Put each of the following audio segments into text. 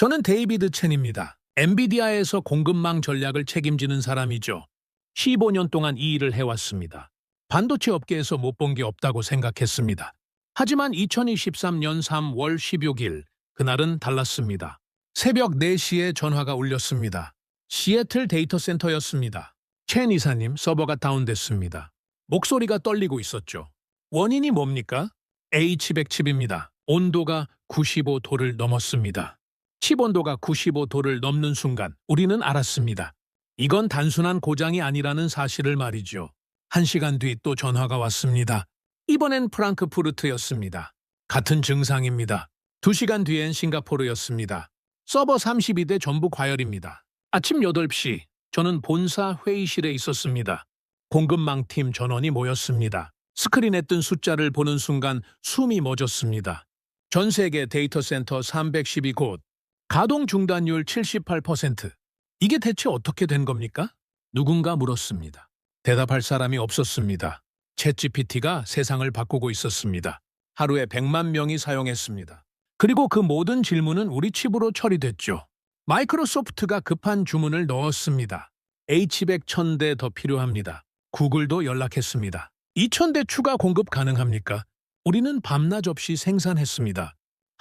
저는 데이비드 첸입니다. 엔비디아에서 공급망 전략을 책임지는 사람이죠. 15년 동안 이 일을 해왔습니다. 반도체 업계에서 못 본 게 없다고 생각했습니다. 하지만 2023년 3월 16일, 그날은 달랐습니다. 새벽 4시에 전화가 울렸습니다. 시애틀 데이터 센터였습니다. 첸 이사님, 서버가 다운됐습니다. 목소리가 떨리고 있었죠. 원인이 뭡니까? H100 칩입니다. 온도가 95도를 넘었습니다. 칩 온도가 95도를 넘는 순간 우리는 알았습니다. 이건 단순한 고장이 아니라는 사실을 말이죠. 1시간 뒤 또 전화가 왔습니다. 이번엔 프랑크푸르트였습니다. 같은 증상입니다. 2시간 뒤엔 싱가포르였습니다. 서버 32대 전부 과열입니다. 아침 8시, 저는 본사 회의실에 있었습니다. 공급망팀 전원이 모였습니다. 스크린에 뜬 숫자를 보는 순간 숨이 멎었습니다. 전 세계 데이터 센터 312곳, 가동 중단율 78%. 이게 대체 어떻게 된 겁니까? 누군가 물었습니다. 대답할 사람이 없었습니다. 챗GPT가 세상을 바꾸고 있었습니다. 하루에 100만 명이 사용했습니다. 그리고 그 모든 질문은 우리 칩으로 처리됐죠. 마이크로소프트가 급한 주문을 넣었습니다. H100 1000대 더 필요합니다. 구글도 연락했습니다. 2000대 추가 공급 가능합니까? 우리는 밤낮 없이 생산했습니다.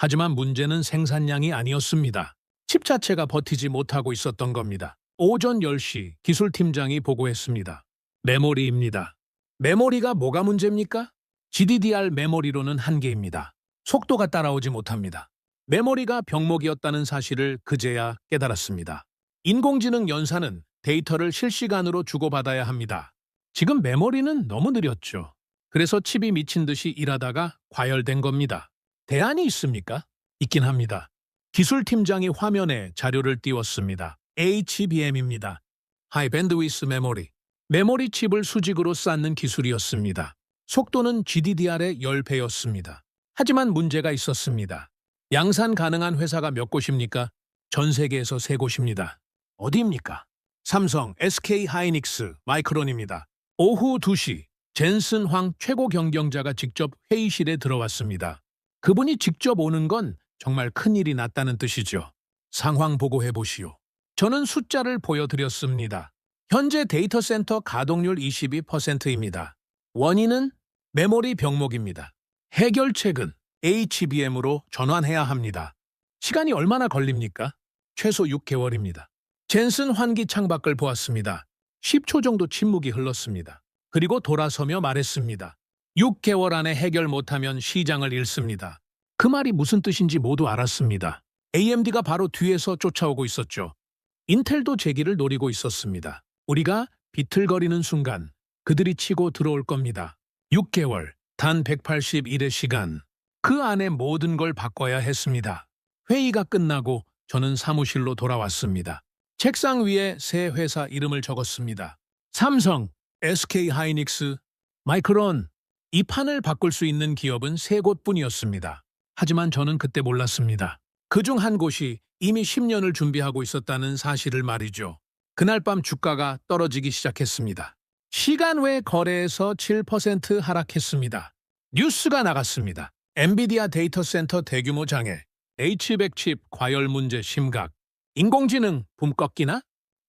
하지만 문제는 생산량이 아니었습니다. 칩 자체가 버티지 못하고 있었던 겁니다. 오전 10시 기술팀장이 보고했습니다. 메모리입니다. 메모리가 뭐가 문제입니까? GDDR 메모리로는 한계입니다. 속도가 따라오지 못합니다. 메모리가 병목이었다는 사실을 그제야 깨달았습니다. 인공지능 연산은 데이터를 실시간으로 주고받아야 합니다. 지금 메모리는 너무 느렸죠. 그래서 칩이 미친 듯이 일하다가 과열된 겁니다. 대안이 있습니까? 있긴 합니다. 기술팀장이 화면에 자료를 띄웠습니다. HBM입니다. 하이 밴드위스 메모리. 메모리 칩을 수직으로 쌓는 기술이었습니다. 속도는 GDDR의 10배였습니다. 하지만 문제가 있었습니다. 양산 가능한 회사가 몇 곳입니까? 전 세계에서 3곳입니다. 어디입니까? 삼성, SK 하이닉스, 마이크론입니다. 오후 2시, 젠슨 황 최고 경영자가 직접 회의실에 들어왔습니다. 그분이 직접 오는 건 정말 큰일이 났다는 뜻이죠. 상황 보고해 보시오. 저는 숫자를 보여드렸습니다. 현재 데이터 센터 가동률 22%입니다. 원인은 메모리 병목입니다. 해결책은 HBM으로 전환해야 합니다. 시간이 얼마나 걸립니까? 최소 6개월입니다. 젠슨 환기 창밖을 보았습니다. 10초 정도 침묵이 흘렀습니다. 그리고 돌아서며 말했습니다. 6개월 안에 해결 못하면 시장을 잃습니다. 그 말이 무슨 뜻인지 모두 알았습니다. AMD가 바로 뒤에서 쫓아오고 있었죠. 인텔도 제기를 노리고 있었습니다. 우리가 비틀거리는 순간 그들이 치고 들어올 겁니다. 6개월, 단 181의 시간. 그 안에 모든 걸 바꿔야 했습니다. 회의가 끝나고 저는 사무실로 돌아왔습니다. 책상 위에 세 회사 이름을 적었습니다. 삼성, SK 하이닉스, 마이크론. 이 판을 바꿀 수 있는 기업은 3곳뿐이었습니다. 하지만 저는 그때 몰랐습니다. 그중 한 곳이 이미 10년을 준비하고 있었다는 사실을 말이죠. 그날 밤 주가가 떨어지기 시작했습니다. 시간 외 거래에서 7% 하락했습니다. 뉴스가 나갔습니다. 엔비디아 데이터 센터 대규모 장애, H100 칩 과열 문제 심각, 인공지능 붐 꺾이나?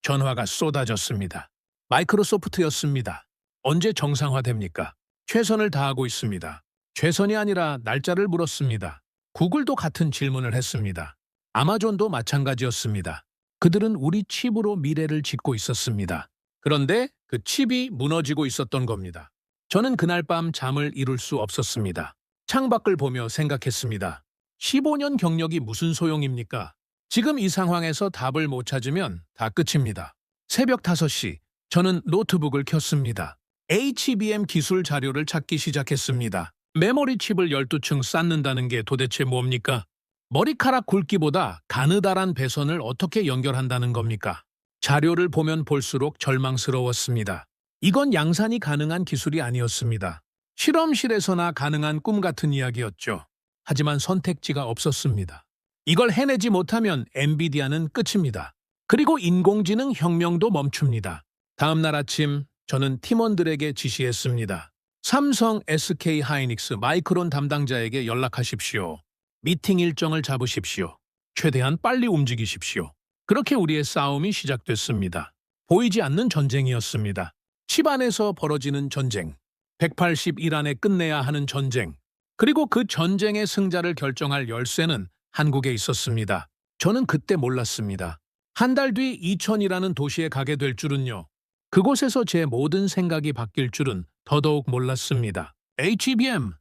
전화가 쏟아졌습니다. 마이크로소프트였습니다. 언제 정상화됩니까? 최선을 다하고 있습니다. 최선이 아니라 날짜를 물었습니다. 구글도 같은 질문을 했습니다. 아마존도 마찬가지였습니다. 그들은 우리 칩으로 미래를 짓고 있었습니다. 그런데 그 칩이 무너지고 있었던 겁니다. 저는 그날 밤 잠을 이룰 수 없었습니다. 창밖을 보며 생각했습니다. 15년 경력이 무슨 소용입니까? 지금 이 상황에서 답을 못 찾으면 다 끝입니다. 새벽 5시, 저는 노트북을 켰습니다. HBM 기술 자료를 찾기 시작했습니다. 메모리 칩을 12층 쌓는다는 게 도대체 뭡니까? 머리카락 굵기보다 가느다란 배선을 어떻게 연결한다는 겁니까? 자료를 보면 볼수록 절망스러웠습니다. 이건 양산이 가능한 기술이 아니었습니다. 실험실에서나 가능한 꿈 같은 이야기였죠. 하지만 선택지가 없었습니다. 이걸 해내지 못하면 엔비디아는 끝입니다. 그리고 인공지능 혁명도 멈춥니다. 다음 날 아침 저는 팀원들에게 지시했습니다. 삼성, SK 하이닉스, 마이크론 담당자에게 연락하십시오. 미팅 일정을 잡으십시오. 최대한 빨리 움직이십시오. 그렇게 우리의 싸움이 시작됐습니다. 보이지 않는 전쟁이었습니다. 칩 안에서 벌어지는 전쟁, 180일 안에 끝내야 하는 전쟁, 그리고 그 전쟁의 승자를 결정할 열쇠는 한국에 있었습니다. 저는 그때 몰랐습니다. 한 달 뒤 이천이라는 도시에 가게 될 줄은요. 그곳에서 제 모든 생각이 바뀔 줄은 더더욱 몰랐습니다. HBM,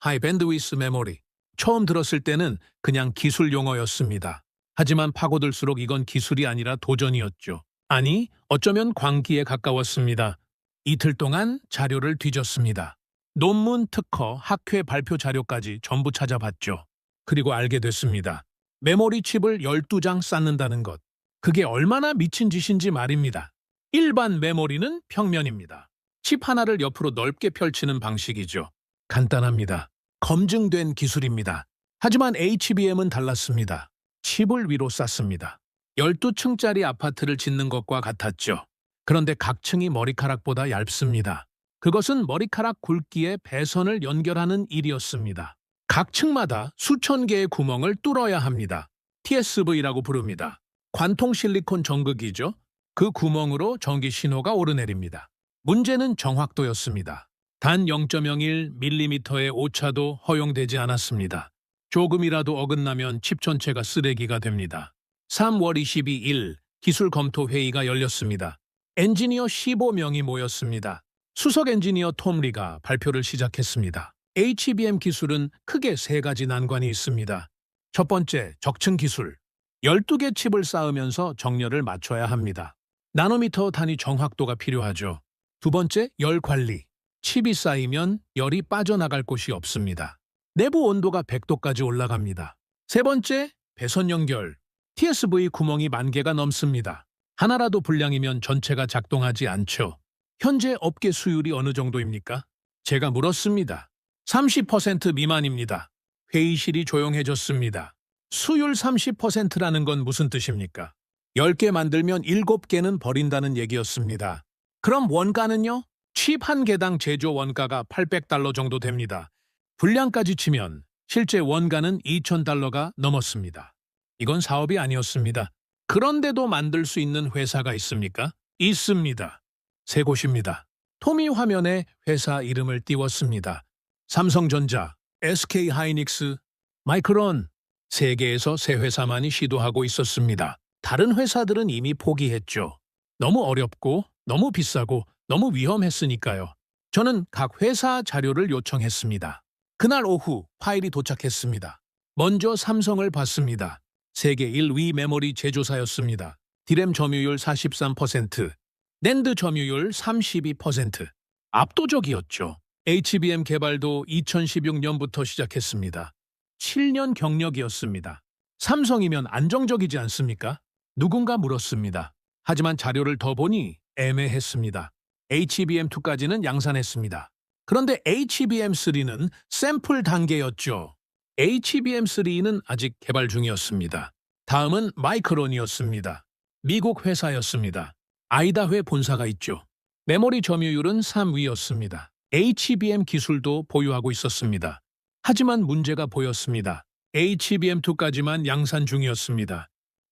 High Bandwidth Memory. 처음 들었을 때는 그냥 기술 용어였습니다. 하지만 파고들수록 이건 기술이 아니라 도전이었죠. 아니, 어쩌면 광기에 가까웠습니다. 이틀 동안 자료를 뒤졌습니다. 논문, 특허, 학회 발표 자료까지 전부 찾아봤죠. 그리고 알게 됐습니다. 메모리 칩을 12장 쌓는다는 것. 그게 얼마나 미친 짓인지 말입니다. 일반 메모리는 평면입니다. 칩 하나를 옆으로 넓게 펼치는 방식이죠. 간단합니다. 검증된 기술입니다. 하지만 HBM은 달랐습니다. 칩을 위로 쌓습니다. 12층짜리 아파트를 짓는 것과 같았죠. 그런데 각 층이 머리카락보다 얇습니다. 그것은 머리카락 굵기의 배선을 연결하는 일이었습니다. 각 층마다 수천 개의 구멍을 뚫어야 합니다. TSV라고 부릅니다. 관통 실리콘 전극이죠. 그 구멍으로 전기 신호가 오르내립니다. 문제는 정확도였습니다. 단 0.01mm의 오차도 허용되지 않았습니다. 조금이라도 어긋나면 칩 전체가 쓰레기가 됩니다. 3월 22일 기술 검토 회의가 열렸습니다. 엔지니어 15명이 모였습니다. 수석 엔지니어 톰 리가 발표를 시작했습니다. HBM 기술은 크게 세 가지 난관이 있습니다. 첫 번째, 적층 기술. 12개 칩을 쌓으면서 정렬을 맞춰야 합니다. 나노미터 단위 정확도가 필요하죠. 두 번째, 열 관리. 칩이 쌓이면 열이 빠져나갈 곳이 없습니다. 내부 온도가 100도까지 올라갑니다. 세 번째, 배선 연결. TSV 구멍이 10,000개가 넘습니다. 하나라도 불량이면 전체가 작동하지 않죠. 현재 업계 수율이 어느 정도입니까? 제가 물었습니다. 30% 미만입니다. 회의실이 조용해졌습니다. 수율 30%라는 건 무슨 뜻입니까? 10개 만들면 7개는 버린다는 얘기였습니다. 그럼 원가는요? 칩 한 개당 제조 원가가 $800 정도 됩니다. 불량까지 치면 실제 원가는 $2,000가 넘었습니다. 이건 사업이 아니었습니다. 그런데도 만들 수 있는 회사가 있습니까? 있습니다. 세 곳입니다. 톰이 화면에 회사 이름을 띄웠습니다. 삼성전자, SK하이닉스, 마이크론. 세계에서 세 회사만이 시도하고 있었습니다. 다른 회사들은 이미 포기했죠. 너무 어렵고 너무 비싸고 너무 위험했으니까요. 저는 각 회사 자료를 요청했습니다. 그날 오후 파일이 도착했습니다. 먼저 삼성을 봤습니다. 세계 1위 메모리 제조사였습니다. 디램 점유율 43%, 낸드 점유율 32%. 압도적이었죠. HBM 개발도 2016년부터 시작했습니다. 7년 경력이었습니다. 삼성이면 안정적이지 않습니까? 누군가 물었습니다. 하지만 자료를 더 보니 애매했습니다. HBM2까지는 양산했습니다. 그런데 HBM3는 샘플 단계였죠. HBM3는 아직 개발 중이었습니다. 다음은 마이크론이었습니다. 미국 회사였습니다. 아이다호에 본사가 있죠. 메모리 점유율은 3위였습니다. HBM 기술도 보유하고 있었습니다. 하지만 문제가 보였습니다. HBM2까지만 양산 중이었습니다.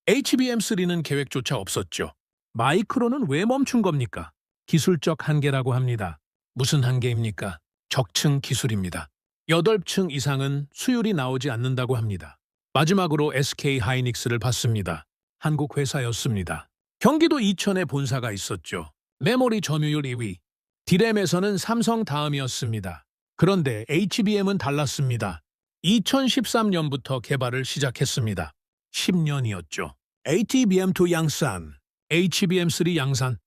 HBM3는 계획조차 없었죠. 마이크론은 왜 멈춘 겁니까? 기술적 한계라고 합니다. 무슨 한계입니까? 적층 기술입니다. 8층 이상은 수율이 나오지 않는다고 합니다. 마지막으로 SK하이닉스를 봤습니다. 한국 회사였습니다. 경기도 이천에 본사가 있었죠. 메모리 점유율 2위. 디램에서는 삼성 다음이었습니다. 그런데 HBM은 달랐습니다. 2013년부터 개발을 시작했습니다. 10년이었죠. HBM2 양산, HBM3 양산,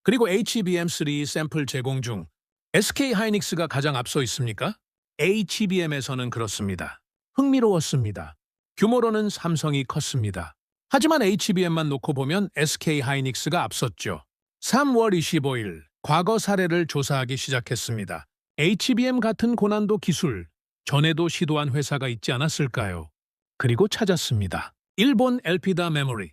그리고 HBM3 샘플 제공 중 SK하이닉스가 가장 앞서 있습니까? HBM에서는 그렇습니다. 흥미로웠습니다. 규모로는 삼성이 컸습니다. 하지만 HBM만 놓고 보면 SK하이닉스가 앞섰죠. 3월 25일 과거 사례를 조사하기 시작했습니다. HBM 같은 고난도 기술, 전에도 시도한 회사가 있지 않았을까요? 그리고 찾았습니다. 일본 엘피다 메모리.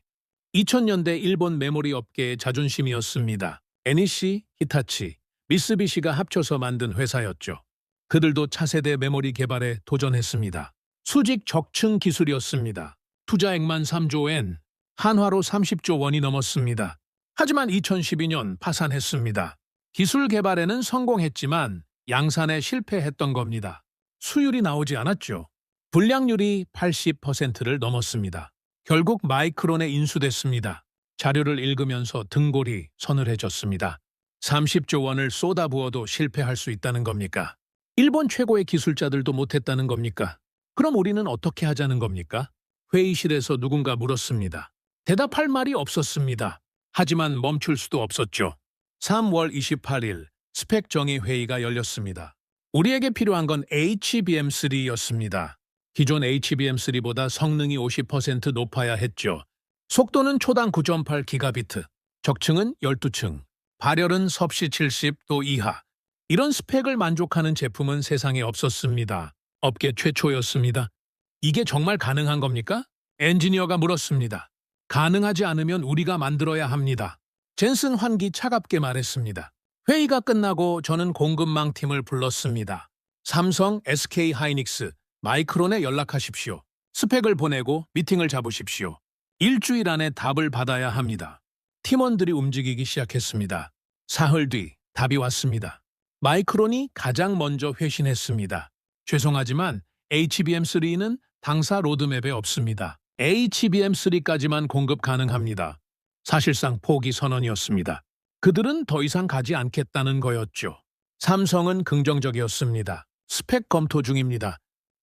2000년대 일본 메모리 업계의 자존심이었습니다. NEC, 히타치, 미쓰비시가 합쳐서 만든 회사였죠. 그들도 차세대 메모리 개발에 도전했습니다. 수직 적층 기술이었습니다. 투자액만 3조 엔, 한화로 30조 원이 넘었습니다. 하지만 2012년 파산했습니다. 기술 개발에는 성공했지만 양산에 실패했던 겁니다. 수율이 나오지 않았죠. 불량률이 80%를 넘었습니다. 결국 마이크론에 인수됐습니다. 자료를 읽으면서 등골이 서늘해졌습니다. 30조 원을 쏟아부어도 실패할 수 있다는 겁니까? 일본 최고의 기술자들도 못했다는 겁니까? 그럼 우리는 어떻게 하자는 겁니까? 회의실에서 누군가 물었습니다. 대답할 말이 없었습니다. 하지만 멈출 수도 없었죠. 3월 28일 스펙 정의 회의가 열렸습니다. 우리에게 필요한 건 HBM3였습니다. 기존 HBM3보다 성능이 50% 높아야 했죠. 속도는 초당 9.8기가비트, 적층은 12층, 발열은 섭씨 70도 이하. 이런 스펙을 만족하는 제품은 세상에 없었습니다. 업계 최초였습니다. 이게 정말 가능한 겁니까? 엔지니어가 물었습니다. 가능하지 않으면 우리가 만들어야 합니다. 젠슨 환기 차갑게 말했습니다. 회의가 끝나고 저는 공급망 팀을 불렀습니다. 삼성, SK 하이닉스, 마이크론에 연락하십시오. 스펙을 보내고 미팅을 잡으십시오. 일주일 안에 답을 받아야 합니다. 팀원들이 움직이기 시작했습니다. 사흘 뒤 답이 왔습니다. 마이크론이 가장 먼저 회신했습니다. 죄송하지만 HBM3는 당사 로드맵에 없습니다. HBM3까지만 공급 가능합니다. 사실상 포기 선언이었습니다. 그들은 더 이상 가지 않겠다는 거였죠. 삼성은 긍정적이었습니다. 스펙 검토 중입니다.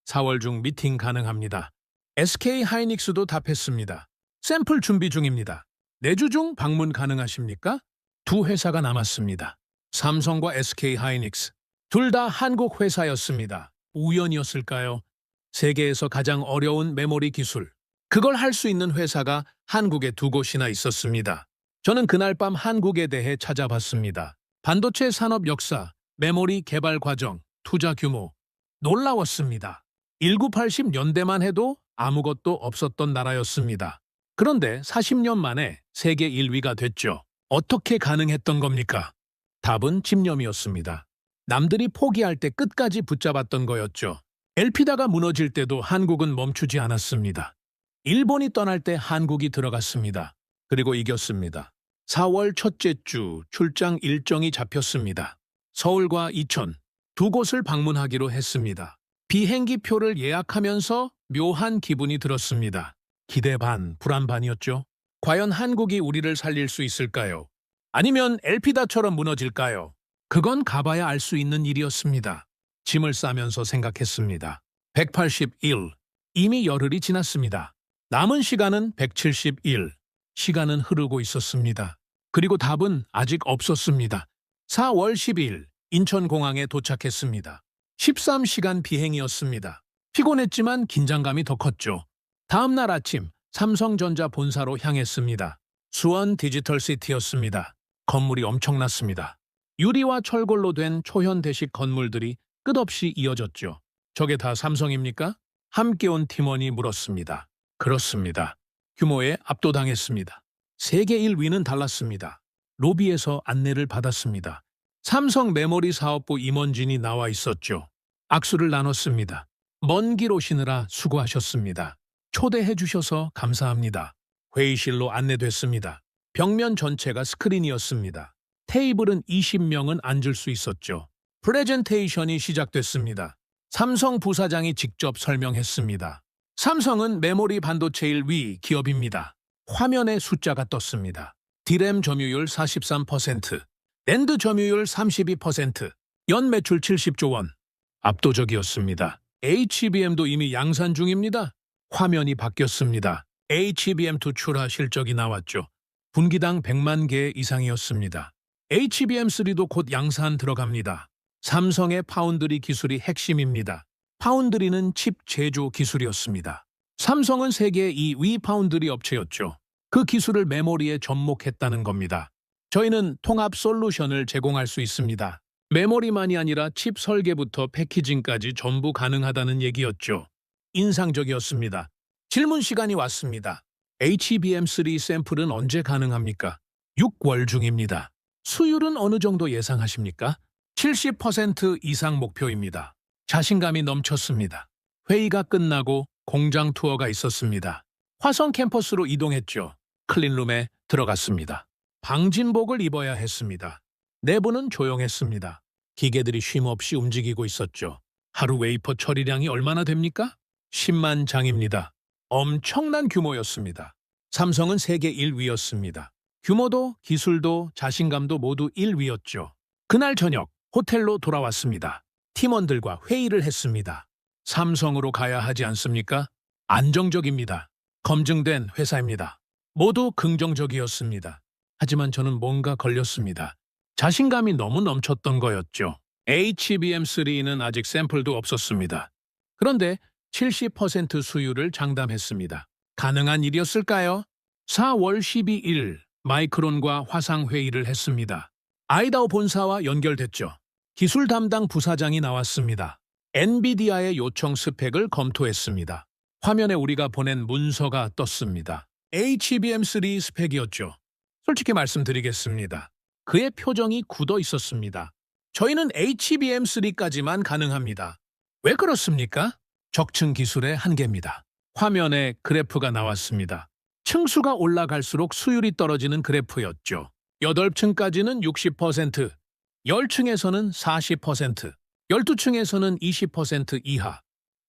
4월 중 미팅 가능합니다. SK 하이닉스도 답했습니다. 샘플 준비 중입니다. 내주 중 방문 가능하십니까? 두 회사가 남았습니다. 삼성과 SK 하이닉스. 둘 다 한국 회사였습니다. 우연이었을까요? 세계에서 가장 어려운 메모리 기술. 그걸 할 수 있는 회사가 한국에 두 곳이나 있었습니다. 저는 그날 밤 한국에 대해 찾아봤습니다. 반도체 산업 역사, 메모리 개발 과정, 투자 규모. 놀라웠습니다. 1980년대만 해도 아무것도 없었던 나라였습니다. 그런데 40년 만에 세계 1위가 됐죠. 어떻게 가능했던 겁니까? 답은 집념이었습니다. 남들이 포기할 때 끝까지 붙잡았던 거였죠. 엘피다가 무너질 때도 한국은 멈추지 않았습니다. 일본이 떠날 때 한국이 들어갔습니다. 그리고 이겼습니다. 4월 첫째 주 출장 일정이 잡혔습니다. 서울과 이천 두 곳을 방문하기로 했습니다. 비행기 표를 예약하면서 묘한 기분이 들었습니다. 기대 반, 불안 반이었죠. 과연 한국이 우리를 살릴 수 있을까요? 아니면 엘피다처럼 무너질까요? 그건 가봐야 알 수 있는 일이었습니다. 짐을 싸면서 생각했습니다. 181. 이미 열흘이 지났습니다. 남은 시간은 171. 시간은 흐르고 있었습니다. 그리고 답은 아직 없었습니다. 4월 10일 인천공항에 도착했습니다. 13시간 비행이었습니다. 피곤했지만 긴장감이 더 컸죠. 다음 날 아침 삼성전자 본사로 향했습니다. 수원 디지털시티였습니다. 건물이 엄청났습니다. 유리와 철골로 된 초현대식 건물들이 끝없이 이어졌죠. 저게 다 삼성입니까? 함께 온 팀원이 물었습니다. 그렇습니다. 규모에 압도당했습니다. 세계 1위는 달랐습니다. 로비에서 안내를 받았습니다. 삼성 메모리 사업부 임원진이 나와 있었죠. 악수를 나눴습니다. 먼 길 오시느라 수고하셨습니다. 초대해 주셔서 감사합니다. 회의실로 안내됐습니다. 벽면 전체가 스크린이었습니다. 테이블은 20명은 앉을 수 있었죠. 프레젠테이션이 시작됐습니다. 삼성 부사장이 직접 설명했습니다. 삼성은 메모리 반도체일 위 기업입니다. 화면에 숫자가 떴습니다. 디램 점유율 43%, 낸드 점유율 32%, 연 매출 70조 원. 압도적이었습니다. HBM도 이미 양산 중입니다. 화면이 바뀌었습니다. HBM2 출하 실적이 나왔죠. 분기당 100만 개 이상이었습니다. HBM3도 곧 양산 들어갑니다. 삼성의 파운드리 기술이 핵심입니다. 파운드리는 칩 제조 기술이었습니다. 삼성은 세계 2위 파운드리 업체였죠. 그 기술을 메모리에 접목했다는 겁니다. 저희는 통합 솔루션을 제공할 수 있습니다. 메모리만이 아니라 칩 설계부터 패키징까지 전부 가능하다는 얘기였죠. 인상적이었습니다. 질문 시간이 왔습니다. HBM3 샘플은 언제 가능합니까? 6월 중입니다. 수율은 어느 정도 예상하십니까? 70% 이상 목표입니다. 자신감이 넘쳤습니다. 회의가 끝나고 공장 투어가 있었습니다. 화성 캠퍼스로 이동했죠. 클린룸에 들어갔습니다. 방진복을 입어야 했습니다. 내부는 조용했습니다. 기계들이 쉼없이 움직이고 있었죠. 하루 웨이퍼 처리량이 얼마나 됩니까? 10만 장입니다. 엄청난 규모였습니다. 삼성은 세계 1위였습니다. 규모도 기술도 자신감도 모두 1위였죠. 그날 저녁 호텔로 돌아왔습니다. 팀원들과 회의를 했습니다. 삼성으로 가야 하지 않습니까? 안정적입니다. 검증된 회사입니다. 모두 긍정적이었습니다. 하지만 저는 뭔가 걸렸습니다. 자신감이 너무 넘쳤던 거였죠. HBM3는 아직 샘플도 없었습니다. 그런데 70% 수율을 장담했습니다. 가능한 일이었을까요? 4월 12일 마이크론과 화상회의를 했습니다. 아이다호 본사와 연결됐죠. 기술 담당 부사장이 나왔습니다. 엔비디아의 요청 스펙을 검토했습니다. 화면에 우리가 보낸 문서가 떴습니다. HBM3 스펙이었죠. 솔직히 말씀드리겠습니다. 그의 표정이 굳어 있었습니다. 저희는 HBM3까지만 가능합니다. 왜 그렇습니까? 적층 기술의 한계입니다. 화면에 그래프가 나왔습니다. 층수가 올라갈수록 수율이 떨어지는 그래프였죠. 8층까지는 60%, 10층에서는 40%, 12층에서는 20% 이하,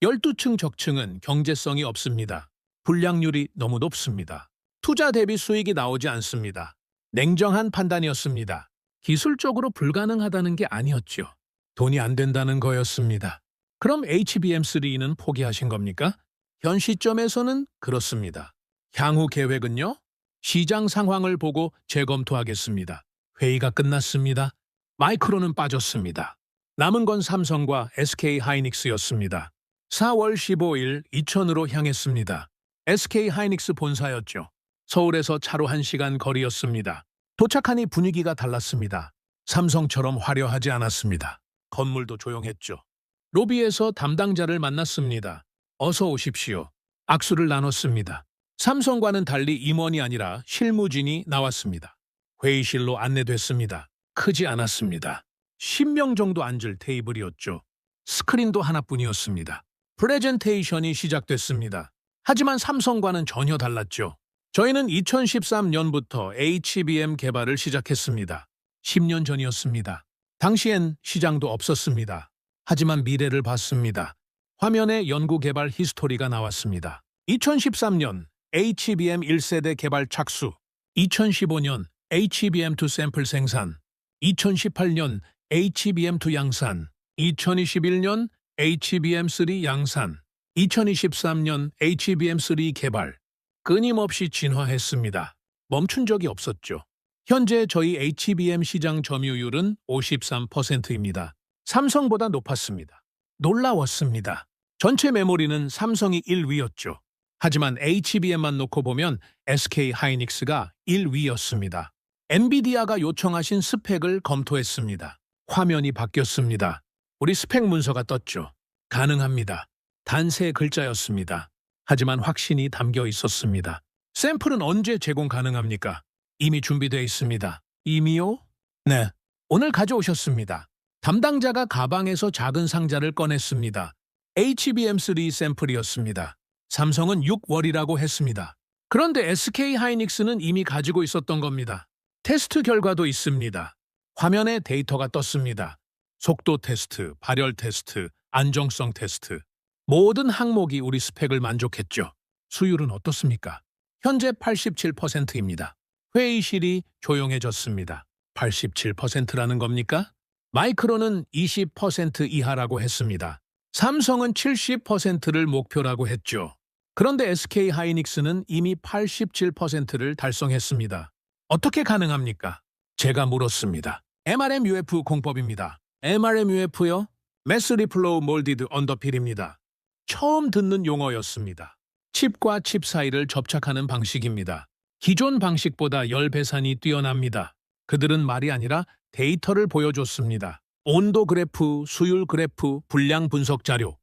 12층 적층은 경제성이 없습니다. 불량률이 너무 높습니다. 투자 대비 수익이 나오지 않습니다. 냉정한 판단이었습니다. 기술적으로 불가능하다는 게 아니었죠. 돈이 안 된다는 거였습니다. 그럼 HBM3는 포기하신 겁니까? 현 시점에서는 그렇습니다. 향후 계획은요? 시장 상황을 보고 재검토하겠습니다. 회의가 끝났습니다. 마이크론은 빠졌습니다. 남은 건 삼성과 SK하이닉스였습니다. 4월 15일 이천으로 향했습니다. SK하이닉스 본사였죠. 서울에서 차로 1시간 거리였습니다. 도착하니 분위기가 달랐습니다. 삼성처럼 화려하지 않았습니다. 건물도 조용했죠. 로비에서 담당자를 만났습니다. 어서 오십시오. 악수를 나눴습니다. 삼성과는 달리 임원이 아니라 실무진이 나왔습니다. 회의실로 안내됐습니다. 크지 않았습니다. 10명 정도 앉을 테이블이었죠. 스크린도 하나뿐이었습니다. 프레젠테이션이 시작됐습니다. 하지만 삼성과는 전혀 달랐죠. 저희는 2013년부터 HBM 개발을 시작했습니다. 10년 전이었습니다. 당시엔 시장도 없었습니다. 하지만 미래를 봤습니다. 화면에 연구개발 히스토리가 나왔습니다. 2013년 HBM 1세대 개발 착수, 2015년 HBM2 샘플 생산, 2018년 HBM2 양산, 2021년 HBM3 양산, 2023년 HBM3 개발. 끊임없이 진화했습니다. 멈춘 적이 없었죠. 현재 저희 HBM 시장 점유율은 53%입니다. 삼성보다 높았습니다. 놀라웠습니다. 전체 메모리는 삼성이 1위였죠. 하지만 HBM만 놓고 보면 SK하이닉스가 1위였습니다. 엔비디아가 요청하신 스펙을 검토했습니다. 화면이 바뀌었습니다. 우리 스펙 문서가 떴죠. 가능합니다. 단 3글자였습니다. 하지만 확신이 담겨 있었습니다. 샘플은 언제 제공 가능합니까? 이미 준비되어 있습니다. 이미요? 네. 오늘 가져오셨습니다. 담당자가 가방에서 작은 상자를 꺼냈습니다. HBM3 샘플이었습니다. 삼성은 6월이라고 했습니다. 그런데 SK하이닉스는 이미 가지고 있었던 겁니다. 테스트 결과도 있습니다. 화면에 데이터가 떴습니다. 속도 테스트, 발열 테스트, 안정성 테스트. 모든 항목이 우리 스펙을 만족했죠. 수율은 어떻습니까? 현재 87%입니다. 회의실이 조용해졌습니다. 87%라는 겁니까? 마이크론은 20% 이하라고 했습니다. 삼성은 70%를 목표라고 했죠. 그런데 SK하이닉스는 이미 87%를 달성했습니다. 어떻게 가능합니까? 제가 물었습니다. MRMUF 공법입니다. MRMUF요? Mass Reflow Molded Underfill입니다. 처음 듣는 용어였습니다. 칩과 칩 사이를 접착하는 방식입니다. 기존 방식보다 10배산이 뛰어납니다. 그들은 말이 아니라 데이터를 보여줬습니다. 온도 그래프, 수율 그래프, 분량 분석 자료.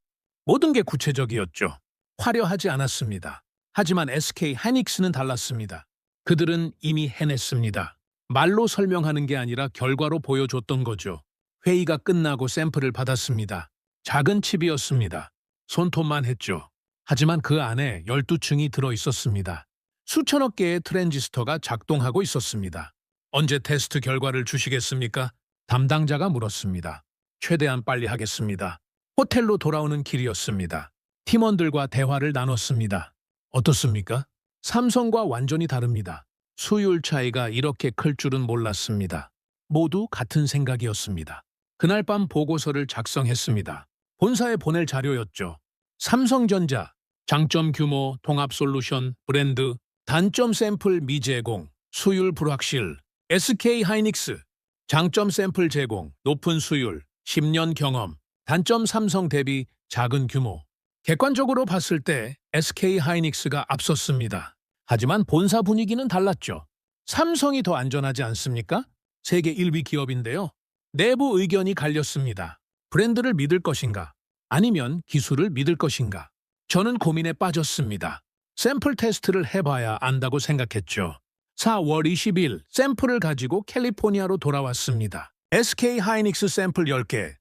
모든 게 구체적이었죠. 화려하지 않았습니다. 하지만 SK하이닉스는 달랐습니다. 그들은 이미 해냈습니다. 말로 설명하는 게 아니라 결과로 보여줬던 거죠. 회의가 끝나고 샘플을 받았습니다. 작은 칩이었습니다. 손톱만 했죠. 하지만 그 안에 12층이 들어 있었습니다. 수천억 개의 트랜지스터가 작동하고 있었습니다. 언제 테스트 결과를 주시겠습니까? 담당자가 물었습니다. 최대한 빨리 하겠습니다. 호텔로 돌아오는 길이었습니다. 팀원들과 대화를 나눴습니다. 어떻습니까? 삼성과 완전히 다릅니다. 수율 차이가 이렇게 클 줄은 몰랐습니다. 모두 같은 생각이었습니다. 그날 밤 보고서를 작성했습니다. 본사에 보낼 자료였죠. 삼성전자, 장점 규모, 통합 솔루션, 브랜드, 단점 샘플 미제공, 수율 불확실, SK 하이닉스, 장점 샘플 제공, 높은 수율, 10년 경험, 단점 삼성 대비 작은 규모. 객관적으로 봤을 때 SK 하이닉스가 앞섰습니다. 하지만 본사 분위기는 달랐죠. 삼성이 더 안전하지 않습니까? 세계 1위 기업인데요. 내부 의견이 갈렸습니다. 브랜드를 믿을 것인가? 아니면 기술을 믿을 것인가? 저는 고민에 빠졌습니다. 샘플 테스트를 해봐야 안다고 생각했죠. 4월 20일 샘플을 가지고 캘리포니아로 돌아왔습니다. SK 하이닉스 샘플 10개.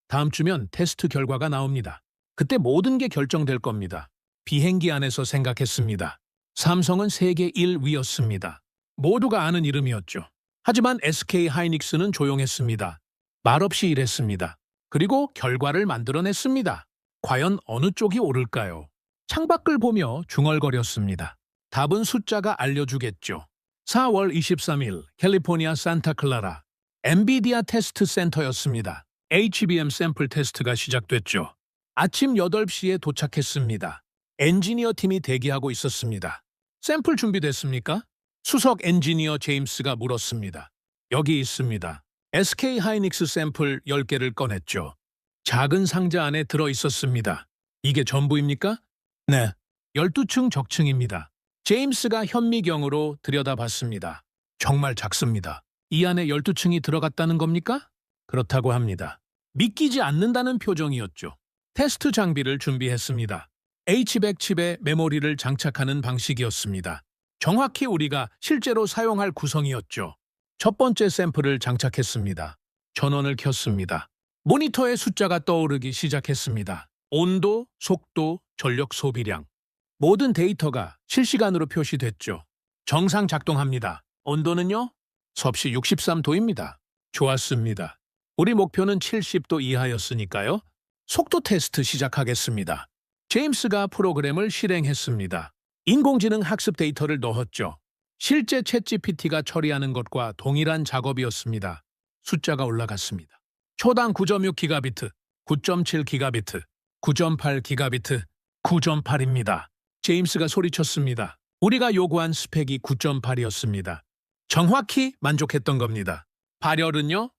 다음 주면 테스트 결과가 나옵니다. 그때 모든 게 결정될 겁니다. 비행기 안에서 생각했습니다. 삼성은 세계 1위였습니다. 모두가 아는 이름이었죠. 하지만 SK 하이닉스는 조용했습니다. 말없이 일했습니다. 그리고 결과를 만들어냈습니다. 과연 어느 쪽이 오를까요? 창밖을 보며 중얼거렸습니다. 답은 숫자가 알려주겠죠. 4월 23일 캘리포니아 산타클라라 엔비디아 테스트 센터였습니다. HBM 샘플 테스트가 시작됐죠. 아침 8시에 도착했습니다. 엔지니어 팀이 대기하고 있었습니다. 샘플 준비됐습니까? 수석 엔지니어 제임스가 물었습니다. 여기 있습니다. SK 하이닉스 샘플 10개를 꺼냈죠. 작은 상자 안에 들어 있었습니다. 이게 전부입니까? 네. 12층 적층입니다. 제임스가 현미경으로 들여다봤습니다. 정말 작습니다. 이 안에 12층이 들어갔다는 겁니까? 그렇다고 합니다. 믿기지 않는다는 표정이었죠. 테스트 장비를 준비했습니다. H100 칩에 메모리를 장착하는 방식이었습니다. 정확히 우리가 실제로 사용할 구성이었죠. 첫 번째 샘플을 장착했습니다. 전원을 켰습니다. 모니터에 숫자가 떠오르기 시작했습니다. 온도, 속도, 전력 소비량. 모든 데이터가 실시간으로 표시됐죠. 정상 작동합니다. 온도는요? 섭씨 63도입니다. 좋았습니다. 우리 목표는 70도 이하였으니까요. 속도 테스트 시작하겠습니다. 제임스가 프로그램을 실행했습니다. 인공지능 학습 데이터를 넣었죠. 실제 챗GPT가 처리하는 것과 동일한 작업이었습니다. 숫자가 올라갔습니다. 초당 9.6 기가비트, 9.7 기가비트, 9.8 기가비트, 9.8입니다. 제임스가 소리쳤습니다. 우리가 요구한 스펙이 9.8이었습니다. 정확히 만족했던 겁니다. 발열은요?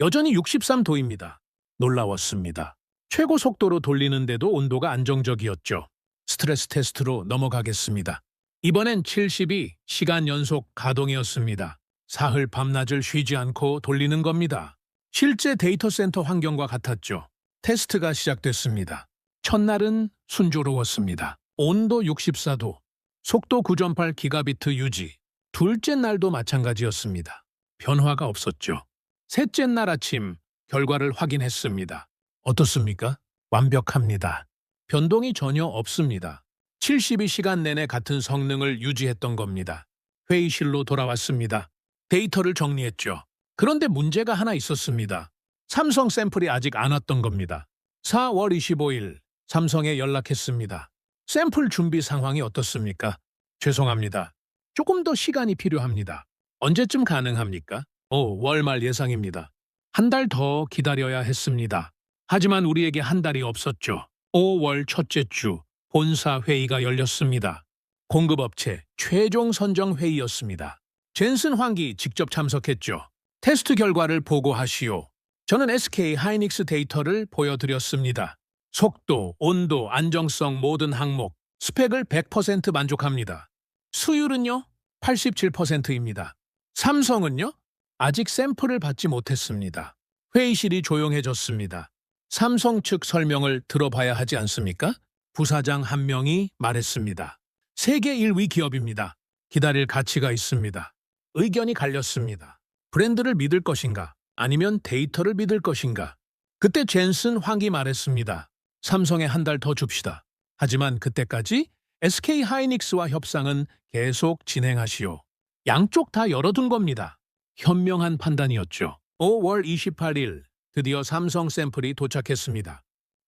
여전히 63도입니다. 놀라웠습니다. 최고 속도로 돌리는데도 온도가 안정적이었죠. 스트레스 테스트로 넘어가겠습니다. 이번엔 72시간 연속 가동이었습니다. 사흘 밤낮을 쉬지 않고 돌리는 겁니다. 실제 데이터 센터 환경과 같았죠. 테스트가 시작됐습니다. 첫날은 순조로웠습니다. 온도 64도, 속도 9.8 기가비트 유지. 둘째 날도 마찬가지였습니다. 변화가 없었죠. 셋째 날 아침 결과를 확인했습니다. 어떻습니까? 완벽합니다. 변동이 전혀 없습니다. 72시간 내내 같은 성능을 유지했던 겁니다. 회의실로 돌아왔습니다. 데이터를 정리했죠. 그런데 문제가 하나 있었습니다. 삼성 샘플이 아직 안 왔던 겁니다. 4월 25일 삼성에 연락했습니다. 샘플 준비 상황이 어떻습니까? 죄송합니다. 조금 더 시간이 필요합니다. 언제쯤 가능합니까? 월말 예상입니다. 한 달 더 기다려야 했습니다. 하지만 우리에게 한 달이 없었죠. 5월 첫째 주 본사 회의가 열렸습니다. 공급업체 최종 선정 회의였습니다. 젠슨 황기 직접 참석했죠. 테스트 결과를 보고하시오. 저는 SK 하이닉스 데이터를 보여드렸습니다. 속도, 온도, 안정성 모든 항목, 스펙을 100% 만족합니다. 수율은요? 87%입니다. 삼성은요? 아직 샘플을 받지 못했습니다. 회의실이 조용해졌습니다. 삼성 측 설명을 들어봐야 하지 않습니까? 부사장 한 명이 말했습니다. 세계 1위 기업입니다. 기다릴 가치가 있습니다. 의견이 갈렸습니다. 브랜드를 믿을 것인가? 아니면 데이터를 믿을 것인가? 그때 젠슨 황기 말했습니다. 삼성에 한 달 더 줍시다. 하지만 그때까지 SK 하이닉스와 협상은 계속 진행하시오. 양쪽 다 열어둔 겁니다. 현명한 판단이었죠. 5월 28일 드디어 삼성 샘플이 도착했습니다.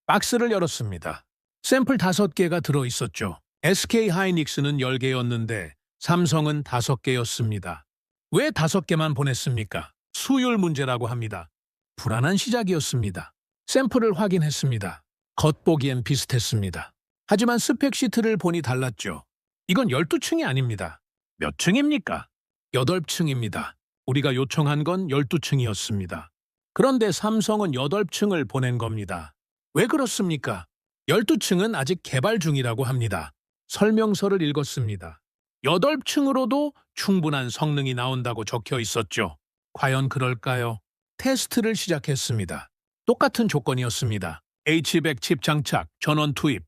박스를 열었습니다. 샘플 5개가 들어있었죠. SK 하이닉스는 10개였는데 삼성은 5개였습니다. 왜 5개만 보냈습니까? 수율 문제라고 합니다. 불안한 시작이었습니다. 샘플을 확인했습니다. 겉보기엔 비슷했습니다. 하지만 스펙 시트를 보니 달랐죠. 이건 12층이 아닙니다. 몇 층입니까? 8층입니다. 우리가 요청한 건 12층이었습니다. 그런데 삼성은 8층을 보낸 겁니다. 왜 그렇습니까? 12층은 아직 개발 중이라고 합니다. 설명서를 읽었습니다. 8층으로도 충분한 성능이 나온다고 적혀 있었죠. 과연 그럴까요? 테스트를 시작했습니다. 똑같은 조건이었습니다. H100 칩 장착, 전원 투입.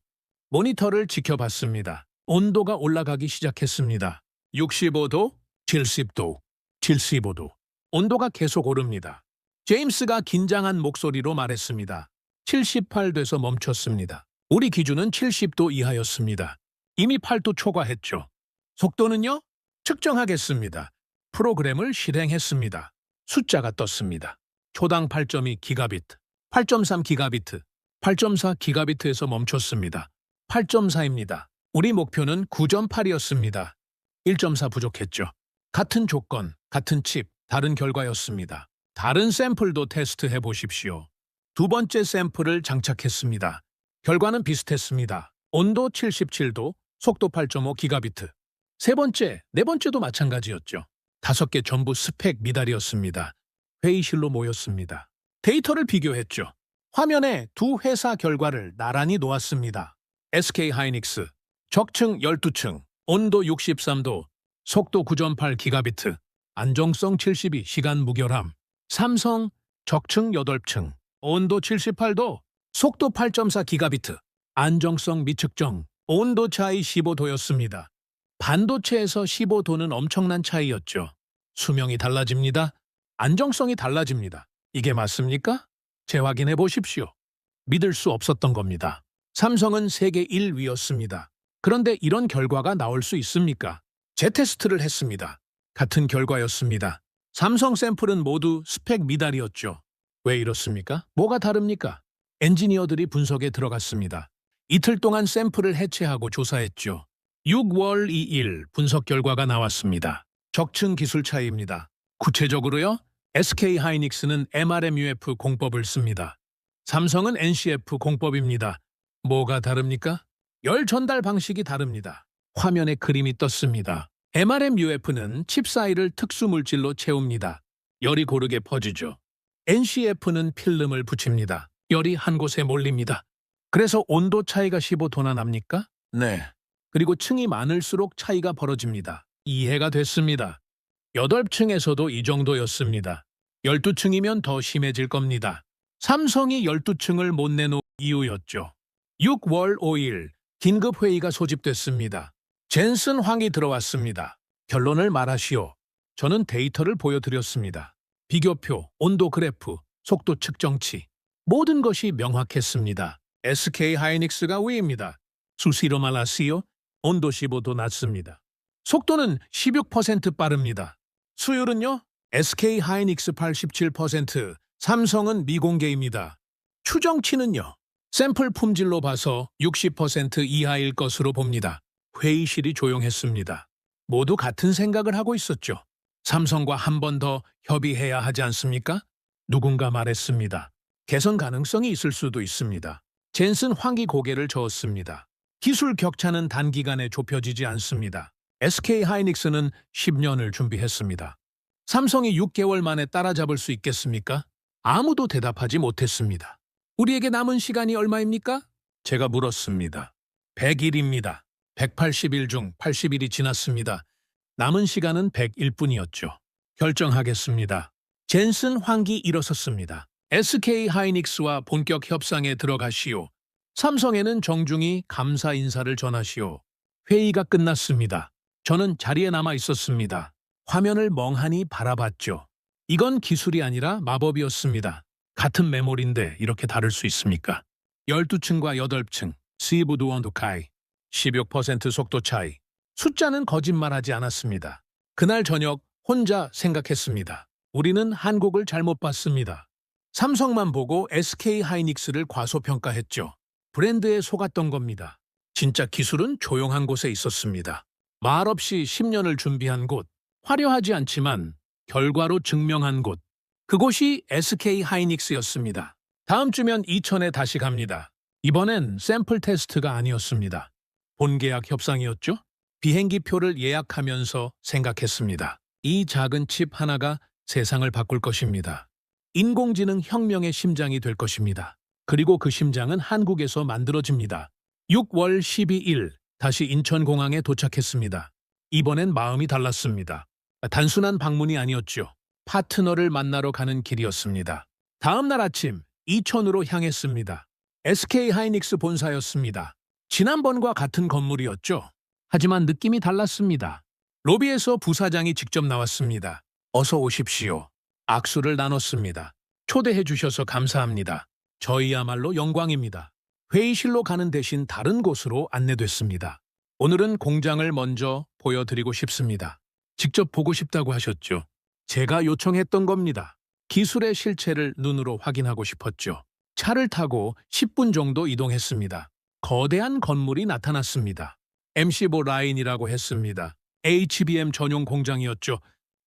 모니터를 지켜봤습니다. 온도가 올라가기 시작했습니다. 65도, 70도, 75도. 온도가 계속 오릅니다. 제임스가 긴장한 목소리로 말했습니다. 78 돼서 멈췄습니다. 우리 기준은 70도 이하였습니다. 이미 8도 초과했죠. 속도는요? 측정하겠습니다. 프로그램을 실행했습니다. 숫자가 떴습니다. 초당 8.2 기가비트, 8.3 기가비트, 8.4 기가비트에서 멈췄습니다. 8.4입니다. 우리 목표는 9.8이었습니다. 1.4 부족했죠. 같은 조건, 같은 칩, 다른 결과였습니다. 다른 샘플도 테스트해 보십시오. 두 번째 샘플을 장착했습니다. 결과는 비슷했습니다. 온도 77도, 속도 8.5 기가비트. 세 번째, 네 번째도 마찬가지였죠. 5개 전부 스펙 미달이었습니다. 회의실로 모였습니다. 데이터를 비교했죠. 화면에 두 회사 결과를 나란히 놓았습니다. SK 하이닉스, 적층 12층, 온도 63도, 속도 9.8 기가비트, 안정성 72, 시간 무결함. 삼성, 적층 8층, 온도 78도, 속도 8.4 기가비트, 안정성 미측정, 온도 차이 15도였습니다. 반도체에서 15도는 엄청난 차이였죠. 수명이 달라집니다. 안정성이 달라집니다. 이게 맞습니까? 재확인해 보십시오. 믿을 수 없었던 겁니다. 삼성은 세계 1위였습니다. 그런데 이런 결과가 나올 수 있습니까? 재테스트를 했습니다. 같은 결과였습니다. 삼성 샘플은 모두 스펙 미달이었죠. 왜 이렇습니까? 뭐가 다릅니까? 엔지니어들이 분석에 들어갔습니다. 이틀 동안 샘플을 해체하고 조사했죠. 6월 2일 분석 결과가 나왔습니다. 적층 기술 차이입니다. 구체적으로요, SK 하이닉스는 MRMUF 공법을 씁니다. 삼성은 NCF 공법입니다. 뭐가 다릅니까? 열 전달 방식이 다릅니다. 화면에 그림이 떴습니다. MRMUF는 칩 사이를 특수 물질로 채웁니다. 열이 고르게 퍼지죠. NCF는 필름을 붙입니다. 열이 한 곳에 몰립니다. 그래서 온도 차이가 15도나 납니까? 네. 그리고 층이 많을수록 차이가 벌어집니다. 이해가 됐습니다. 8층에서도 이 정도였습니다. 12층이면 더 심해질 겁니다. 삼성이 12층을 못 내놓은 이유였죠. 6월 5일 긴급 회의가 소집됐습니다. 젠슨 황이 들어왔습니다. 결론을 말하시오. 저는 데이터를 보여드렸습니다. 비교표, 온도 그래프, 속도 측정치. 모든 것이 명확했습니다. SK 하이닉스가 위입니다. 수시로 말하시오. 온도 15도 낮습니다. 속도는 16% 빠릅니다. 수율은요? SK 하이닉스 87%, 삼성은 미공개입니다. 추정치는요? 샘플 품질로 봐서 60% 이하일 것으로 봅니다. 회의실이 조용했습니다. 모두 같은 생각을 하고 있었죠. 삼성과 한 번 더 협의해야 하지 않습니까? 누군가 말했습니다. 개선 가능성이 있을 수도 있습니다. 젠슨 황기 고개를 저었습니다. 기술 격차는 단기간에 좁혀지지 않습니다. SK 하이닉스는 10년을 준비했습니다. 삼성이 6개월 만에 따라잡을 수 있겠습니까? 아무도 대답하지 못했습니다. 우리에게 남은 시간이 얼마입니까? 제가 물었습니다. 100일입니다. 180일 중 80일이 지났습니다. 남은 시간은 101분이었죠. 결정하겠습니다. 젠슨 황기 일어섰습니다. SK 하이닉스와 본격 협상에 들어가시오. 삼성에는 정중히 감사 인사를 전하시오. 회의가 끝났습니다. 저는 자리에 남아 있었습니다. 화면을 멍하니 바라봤죠. 이건 기술이 아니라 마법이었습니다. 같은 메모리인데 이렇게 다를 수 있습니까? 12층과 8층, 시부드 원두카이 16% 속도 차이. 숫자는 거짓말하지 않았습니다. 그날 저녁 혼자 생각했습니다. 우리는 한국을 잘못 봤습니다. 삼성만 보고 SK 하이닉스를 과소평가했죠. 브랜드에 속았던 겁니다. 진짜 기술은 조용한 곳에 있었습니다. 말없이 10년을 준비한 곳, 화려하지 않지만 결과로 증명한 곳. 그곳이 SK 하이닉스였습니다. 다음 주면 이천에 다시 갑니다. 이번엔 샘플 테스트가 아니었습니다. 본계약 협상이었죠? 비행기 표를 예약하면서 생각했습니다. 이 작은 칩 하나가 세상을 바꿀 것입니다. 인공지능 혁명의 심장이 될 것입니다. 그리고 그 심장은 한국에서 만들어집니다. 6월 12일 다시 인천공항에 도착했습니다. 이번엔 마음이 달랐습니다. 단순한 방문이 아니었죠. 파트너를 만나러 가는 길이었습니다. 다음 날 아침 이천으로 향했습니다. SK 하이닉스 본사였습니다. 지난번과 같은 건물이었죠. 하지만 느낌이 달랐습니다. 로비에서 부사장이 직접 나왔습니다. 어서 오십시오. 악수를 나눴습니다. 초대해 주셔서 감사합니다. 저희야말로 영광입니다. 회의실로 가는 대신 다른 곳으로 안내됐습니다. 오늘은 공장을 먼저 보여드리고 싶습니다. 직접 보고 싶다고 하셨죠. 제가 요청했던 겁니다. 기술의 실체를 눈으로 확인하고 싶었죠. 차를 타고 10분 정도 이동했습니다. 거대한 건물이 나타났습니다. MC4 라인이라고 했습니다. HBM 전용 공장이었죠.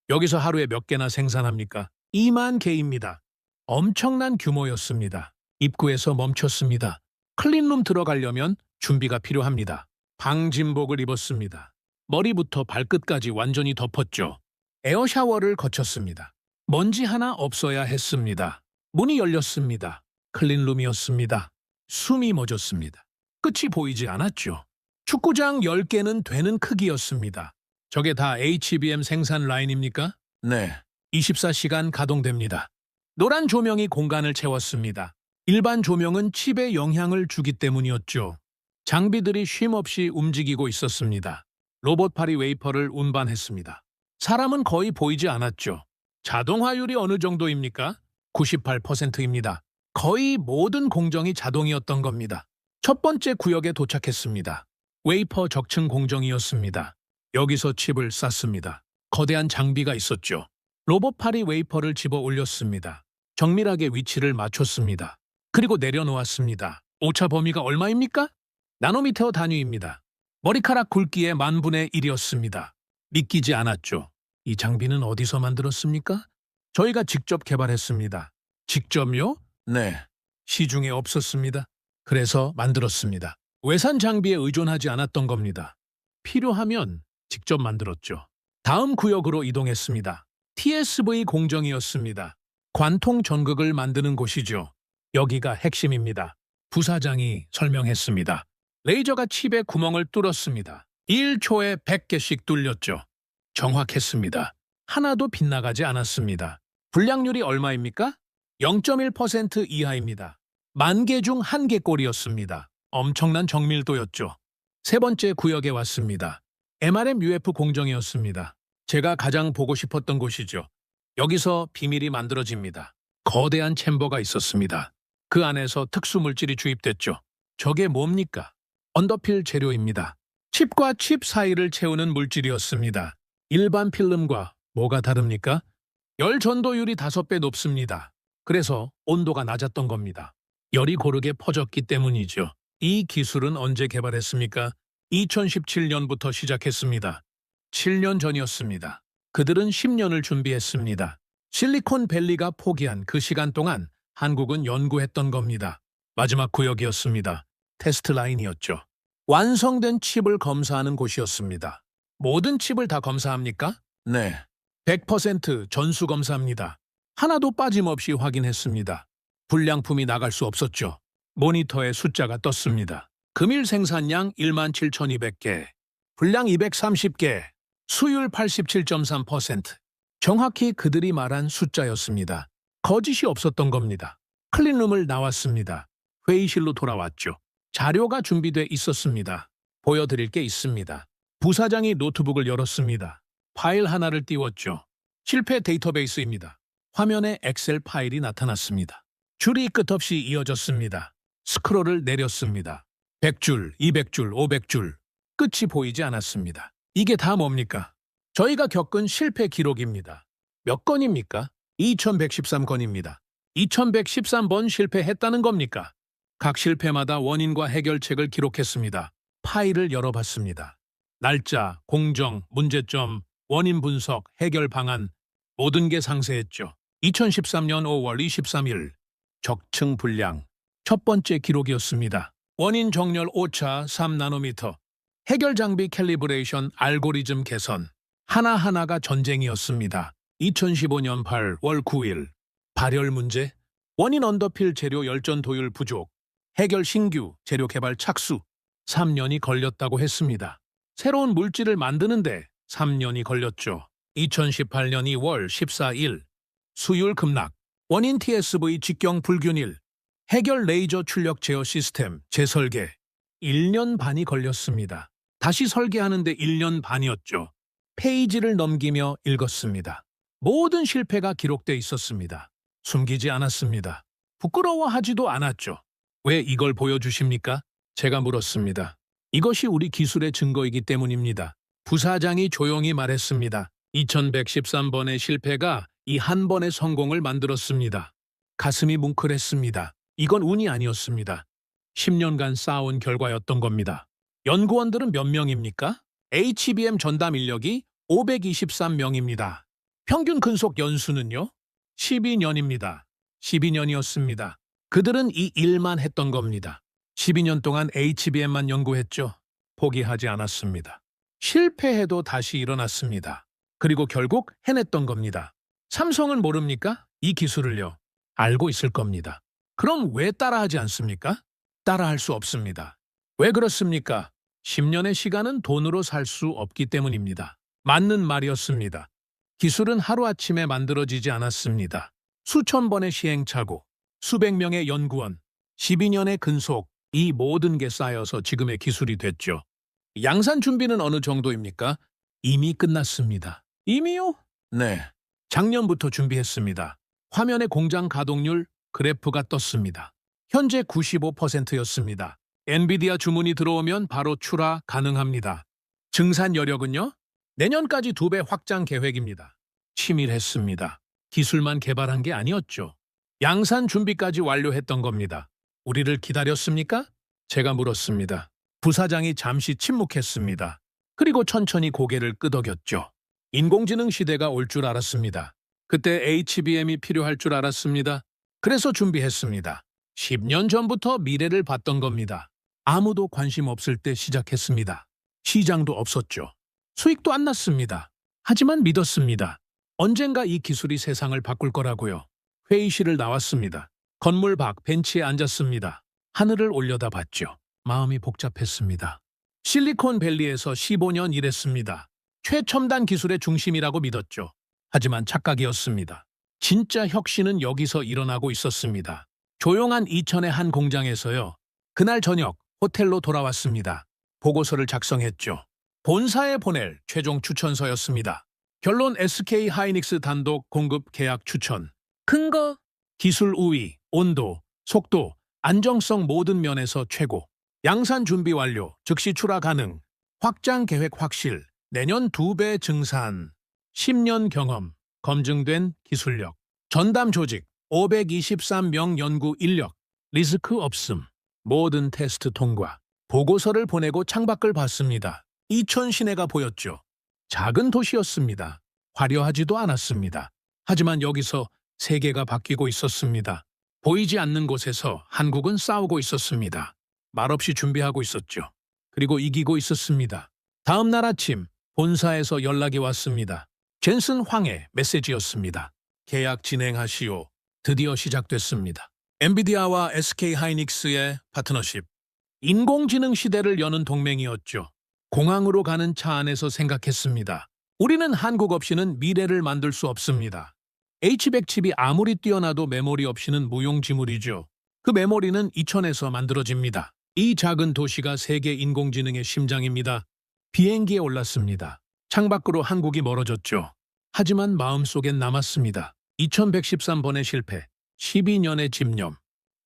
여기서 하루에 몇 개나 생산합니까? 2만 개입니다. 엄청난 규모였습니다. 입구에서 멈췄습니다. 클린룸 들어가려면 준비가 필요합니다. 방진복을 입었습니다. 머리부터 발끝까지 완전히 덮었죠. 에어샤워를 거쳤습니다. 먼지 하나 없어야 했습니다. 문이 열렸습니다. 클린룸이었습니다. 숨이 멎었습니다. 끝이 보이지 않았죠. 축구장 10개는 되는 크기였습니다. 저게 다 HBM 생산 라인입니까? 네. 24시간 가동됩니다. 노란 조명이 공간을 채웠습니다. 일반 조명은 칩에 영향을 주기 때문이었죠. 장비들이 쉼없이 움직이고 있었습니다. 로봇팔이 웨이퍼를 운반했습니다. 사람은 거의 보이지 않았죠. 자동화율이 어느 정도입니까? 98%입니다. 거의 모든 공정이 자동이었던 겁니다. 첫 번째 구역에 도착했습니다. 웨이퍼 적층 공정이었습니다. 여기서 칩을 쌌습니다. 거대한 장비가 있었죠. 로봇팔이 웨이퍼를 집어 올렸습니다. 정밀하게 위치를 맞췄습니다. 그리고 내려놓았습니다. 오차 범위가 얼마입니까? 나노미터 단위입니다. 머리카락 굵기의 10,000분의 1이었습니다. 믿기지 않았죠. 이 장비는 어디서 만들었습니까? 저희가 직접 개발했습니다. 직접요? 네. 시중에 없었습니다. 그래서 만들었습니다. 외산 장비에 의존하지 않았던 겁니다. 필요하면 직접 만들었죠. 다음 구역으로 이동했습니다. TSV 공정이었습니다. 관통 전극을 만드는 곳이죠. 여기가 핵심입니다. 부사장이 설명했습니다. 레이저가 칩에 구멍을 뚫었습니다. 1초에 100개씩 뚫렸죠. 정확했습니다. 하나도 빗나가지 않았습니다. 불량률이 얼마입니까? 0.1% 이하입니다. 10,000개 중 1개꼴이었습니다. 엄청난 정밀도였죠. 세 번째 구역에 왔습니다. MRM UF 공정이었습니다. 제가 가장 보고 싶었던 곳이죠. 여기서 비밀이 만들어집니다. 거대한 챔버가 있었습니다. 그 안에서 특수 물질이 주입됐죠. 저게 뭡니까? 언더필 재료입니다. 칩과 칩 사이를 채우는 물질이었습니다. 일반 필름과 뭐가 다릅니까? 열 전도율이 5배 높습니다. 그래서 온도가 낮았던 겁니다. 열이 고르게 퍼졌기 때문이죠. 이 기술은 언제 개발했습니까? 2017년부터 시작했습니다. 7년 전이었습니다. 그들은 10년을 준비했습니다. 실리콘밸리가 포기한 그 시간 동안 한국은 연구했던 겁니다. 마지막 구역이었습니다. 테스트 라인이었죠. 완성된 칩을 검사하는 곳이었습니다. 모든 칩을 다 검사합니까? 네. 100% 전수 검사합니다. 하나도 빠짐없이 확인했습니다. 불량품이 나갈 수 없었죠. 모니터에 숫자가 떴습니다. 금일 생산량 17,200개, 불량 230개, 수율 87.3%. 정확히 그들이 말한 숫자였습니다. 거짓이 없었던 겁니다. 클린룸을 나왔습니다. 회의실로 돌아왔죠. 자료가 준비돼 있었습니다. 보여드릴 게 있습니다. 부사장이 노트북을 열었습니다. 파일 하나를 띄웠죠. 실패 데이터베이스입니다. 화면에 엑셀 파일이 나타났습니다. 줄이 끝없이 이어졌습니다. 스크롤을 내렸습니다. 100줄, 200줄, 500줄. 끝이 보이지 않았습니다. 이게 다 뭡니까? 저희가 겪은 실패 기록입니다. 몇 건입니까? 2113건입니다. 2113번 실패했다는 겁니까? 각 실패마다 원인과 해결책을 기록했습니다. 파일을 열어봤습니다. 날짜, 공정, 문제점, 원인 분석, 해결 방안, 모든 게 상세했죠. 2013년 5월 23일, 적층 불량. 첫 번째 기록이었습니다. 원인 정렬 오차 3나노미터. 해결 장비 캘리브레이션 알고리즘 개선. 하나하나가 전쟁이었습니다. 2015년 8월 9일, 발열 문제. 원인 언더필 재료 열전 도율 부족. 해결 신규 재료 개발 착수. 3년이 걸렸다고 했습니다. 새로운 물질을 만드는데 3년이 걸렸죠. 2018년 2월 14일, 수율 급락. 원인 TSV 직경 불균일. 해결 레이저 출력 제어 시스템 재설계. 1년 반이 걸렸습니다. 다시 설계하는데 1년 반이었죠. 페이지를 넘기며 읽었습니다. 모든 실패가 기록돼 있었습니다. 숨기지 않았습니다. 부끄러워하지도 않았죠. 왜 이걸 보여주십니까? 제가 물었습니다. 이것이 우리 기술의 증거이기 때문입니다. 부사장이 조용히 말했습니다. 2113번의 실패가 이 한 번의 성공을 만들었습니다. 가슴이 뭉클했습니다. 이건 운이 아니었습니다. 10년간 쌓아온 결과였던 겁니다. 연구원들은 몇 명입니까? HBM 전담 인력이 523명입니다. 평균 근속 연수는요? 12년입니다. 12년이었습니다. 그들은 이 일만 했던 겁니다. 12년 동안 HBM만 연구했죠. 포기하지 않았습니다. 실패해도 다시 일어났습니다. 그리고 결국 해냈던 겁니다. 삼성은 모릅니까? 이 기술을요. 알고 있을 겁니다. 그럼 왜 따라하지 않습니까? 따라할 수 없습니다. 왜 그렇습니까? 10년의 시간은 돈으로 살 수 없기 때문입니다. 맞는 말이었습니다. 기술은 하루아침에 만들어지지 않았습니다. 수천 번의 시행착오, 수백 명의 연구원, 12년의 근속, 이 모든 게 쌓여서 지금의 기술이 됐죠. 양산 준비는 어느 정도입니까? 이미 끝났습니다. 이미요? 네. 작년부터 준비했습니다. 화면에 공장 가동률 그래프가 떴습니다. 현재 95%였습니다. 엔비디아 주문이 들어오면 바로 출하 가능합니다. 증산 여력은요? 내년까지 2배 확장 계획입니다. 치밀했습니다. 기술만 개발한 게 아니었죠. 양산 준비까지 완료했던 겁니다. 우리를 기다렸습니까? 제가 물었습니다. 부사장이 잠시 침묵했습니다. 그리고 천천히 고개를 끄덕였죠. 인공지능 시대가 올 줄 알았습니다. 그때 HBM이 필요할 줄 알았습니다. 그래서 준비했습니다. 10년 전부터 미래를 봤던 겁니다. 아무도 관심 없을 때 시작했습니다. 시장도 없었죠. 수익도 안 났습니다. 하지만 믿었습니다. 언젠가 이 기술이 세상을 바꿀 거라고요. 회의실을 나왔습니다. 건물 밖 벤치에 앉았습니다. 하늘을 올려다봤죠. 마음이 복잡했습니다. 실리콘밸리에서 15년 일했습니다. 최첨단 기술의 중심이라고 믿었죠. 하지만 착각이었습니다. 진짜 혁신은 여기서 일어나고 있었습니다. 조용한 이천의 한 공장에서요. 그날 저녁 호텔로 돌아왔습니다. 보고서를 작성했죠. 본사에 보낼 최종 추천서였습니다. 결론 SK 하이닉스 단독 공급 계약 추천. 근거, 기술 우위, 온도, 속도, 안정성 모든 면에서 최고. 양산 준비 완료, 즉시 출하 가능. 확장 계획 확실, 내년 2배 증산. 10년 경험, 검증된 기술력. 전담 조직, 523명 연구 인력. 리스크 없음. 모든 테스트 통과. 보고서를 보내고 창밖을 봤습니다. 이천 시내가 보였죠. 작은 도시였습니다. 화려하지도 않았습니다. 하지만 여기서 세계가 바뀌고 있었습니다. 보이지 않는 곳에서 한국은 싸우고 있었습니다. 말없이 준비하고 있었죠. 그리고 이기고 있었습니다. 다음 날 아침 본사에서 연락이 왔습니다. 젠슨 황의 메시지였습니다. 계약 진행하시오. 드디어 시작됐습니다. 엔비디아와 SK 하이닉스의 파트너십. 인공지능 시대를 여는 동맹이었죠. 공항으로 가는 차 안에서 생각했습니다. 우리는 한국 없이는 미래를 만들 수 없습니다. H100 칩이 아무리 뛰어나도 메모리 없이는 무용지물이죠. 그 메모리는 이천에서 만들어집니다. 이 작은 도시가 세계 인공지능의 심장입니다. 비행기에 올랐습니다. 창밖으로 한국이 멀어졌죠. 하지만 마음속엔 남았습니다. 2113번의 실패, 12년의 집념,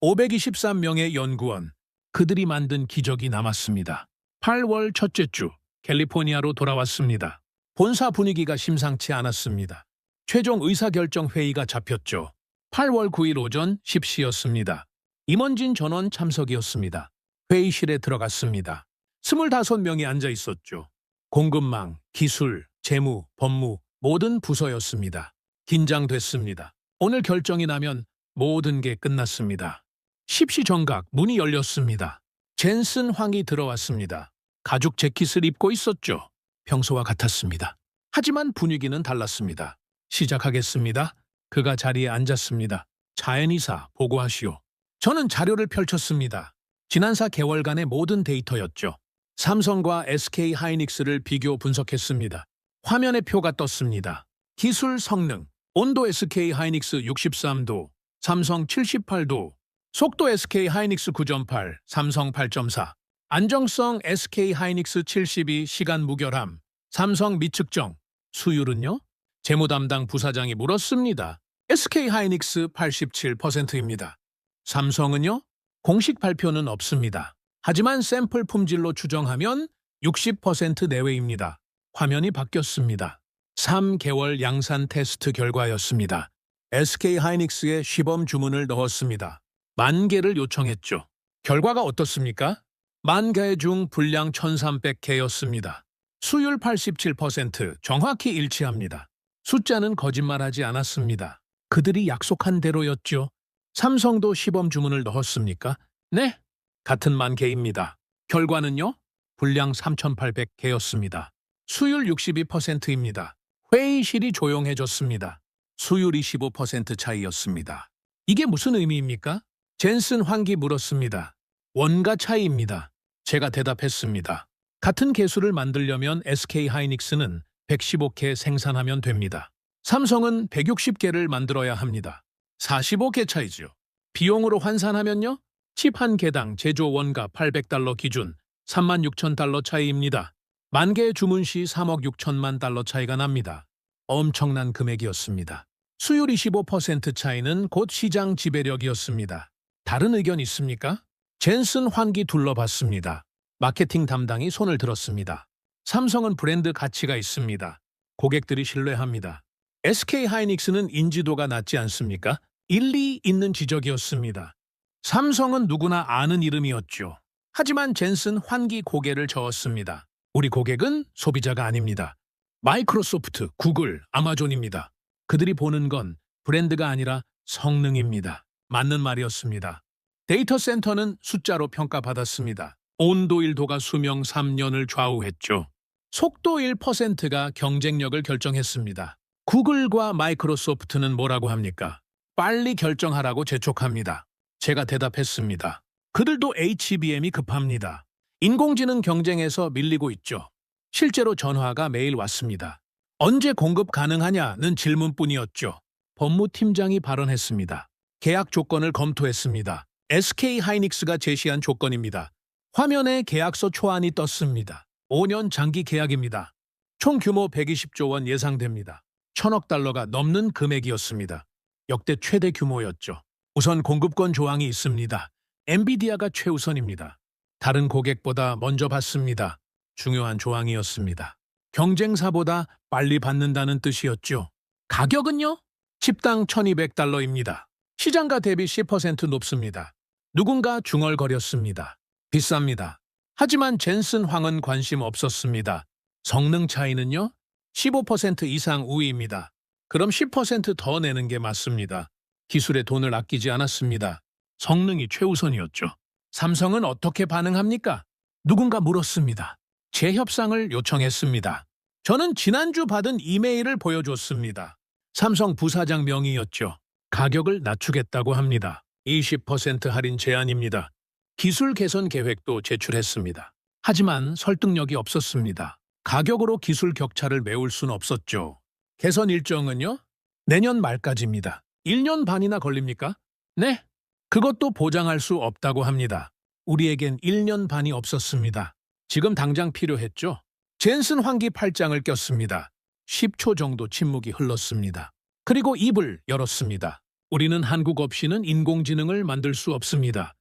523명의 연구원, 그들이 만든 기적이 남았습니다. 8월 첫째 주, 캘리포니아로 돌아왔습니다. 본사 분위기가 심상치 않았습니다. 최종 의사결정 회의가 잡혔죠. 8월 9일 오전 10시였습니다. 임원진 전원 참석이었습니다. 회의실에 들어갔습니다. 25명이 앉아 있었죠. 공급망, 기술, 재무, 법무, 모든 부서였습니다. 긴장됐습니다. 오늘 결정이 나면 모든 게 끝났습니다. 10시 정각 문이 열렸습니다. 젠슨 황이 들어왔습니다. 가죽 재킷을 입고 있었죠. 평소와 같았습니다. 하지만 분위기는 달랐습니다. 시작하겠습니다. 그가 자리에 앉았습니다. 자연이사 보고하시오. 저는 자료를 펼쳤습니다. 지난 4개월간의 모든 데이터였죠. 삼성과 SK 하이닉스를 비교 분석했습니다. 화면에 표가 떴습니다. 기술 성능, 온도 SK 하이닉스 63도, 삼성 78도, 속도 SK 하이닉스 9.8, 삼성 8.4, 안정성 SK 하이닉스 72, 시간 무결함, 삼성 미측정, 수율은요? 재무 담당 부사장이 물었습니다. SK 하이닉스 87%입니다. 삼성은요? 공식 발표는 없습니다. 하지만 샘플 품질로 추정하면 60% 내외입니다. 화면이 바뀌었습니다. 3개월 양산 테스트 결과였습니다. SK 하이닉스에 시범 주문을 넣었습니다. 10,000개를 요청했죠. 결과가 어떻습니까? 10,000개 중 분량 1,300개였습니다. 수율 87%, 정확히 일치합니다. 숫자는 거짓말하지 않았습니다. 그들이 약속한 대로였죠. 삼성도 시범 주문을 넣었습니까? 네, 같은 10,000개입니다. 결과는요? 분량 3,800개였습니다. 수율 62%입니다. 회의실이 조용해졌습니다. 수율 25% 차이였습니다. 이게 무슨 의미입니까? 젠슨 황기 물었습니다. 원가 차이입니다. 제가 대답했습니다. 같은 개수를 만들려면 SK 하이닉스는 115개 생산하면 됩니다. 삼성은 160개를 만들어야 합니다. 45개 차이죠. 비용으로 환산하면요? 칩 한 개당 제조 원가 $800 기준 36,000달러 차이입니다. 10,000개 주문 시 3억 6천만 달러 차이가 납니다. 엄청난 금액이었습니다. 수율 25% 차이는 곧 시장 지배력이었습니다. 다른 의견 있습니까? 젠슨 환기 둘러봤습니다. 마케팅 담당이 손을 들었습니다. 삼성은 브랜드 가치가 있습니다. 고객들이 신뢰합니다. SK 하이닉스는 인지도가 낮지 않습니까? 일리 있는 지적이었습니다. 삼성은 누구나 아는 이름이었죠. 하지만 젠슨 환기 고개를 저었습니다. 우리 고객은 소비자가 아닙니다. 마이크로소프트, 구글, 아마존입니다. 그들이 보는 건 브랜드가 아니라 성능입니다. 맞는 말이었습니다. 데이터 센터는 숫자로 평가받았습니다. 온도 1도가 수명 3년을 좌우했죠. 속도 1%가 경쟁력을 결정했습니다. 구글과 마이크로소프트는 뭐라고 합니까? 빨리 결정하라고 재촉합니다. 제가 대답했습니다. 그들도 HBM이 급합니다. 인공지능 경쟁에서 밀리고 있죠. 실제로 전화가 매일 왔습니다. 언제 공급 가능하냐는 질문뿐이었죠. 법무팀장이 발언했습니다. 계약 조건을 검토했습니다. SK 하이닉스가 제시한 조건입니다. 화면에 계약서 초안이 떴습니다. 5년 장기 계약입니다. 총 규모 120조 원 예상됩니다. 1,000억 달러가 넘는 금액이었습니다. 역대 최대 규모였죠. 우선 공급권 조항이 있습니다. 엔비디아가 최우선입니다. 다른 고객보다 먼저 받습니다. 중요한 조항이었습니다. 경쟁사보다 빨리 받는다는 뜻이었죠. 가격은요? 칩당 1,200달러입니다. 시장가 대비 10% 높습니다. 누군가 중얼거렸습니다. 비쌉니다. 하지만 젠슨 황은 관심 없었습니다. 성능 차이는요? 15% 이상 우위입니다. 그럼 10%더 내는 게 맞습니다. 기술에 돈을 아끼지 않았습니다. 성능이 최우선이었죠. 삼성은 어떻게 반응합니까? 누군가 물었습니다. 재협상을 요청했습니다. 저는 지난주 받은 이메일을 보여줬습니다. 삼성 부사장 명의였죠. 가격을 낮추겠다고 합니다. 20% 할인 제한입니다. 기술 개선 계획도 제출했습니다. 하지만 설득력이 없었습니다. 가격으로 기술 격차를 메울 순 없었죠. 개선 일정은요? 내년 말까지입니다. 1년 반이나 걸립니까? 네, 그것도 보장할 수 없다고 합니다. 우리에겐 1년 반이 없었습니다. 지금 당장 필요했죠. 젠슨 환기 팔짱을 꼈습니다. 10초 정도 침묵이 흘렀습니다. 그리고 입을 열었습니다. 우리는 한국 없이는 인공지능을 만들 수 없습니다.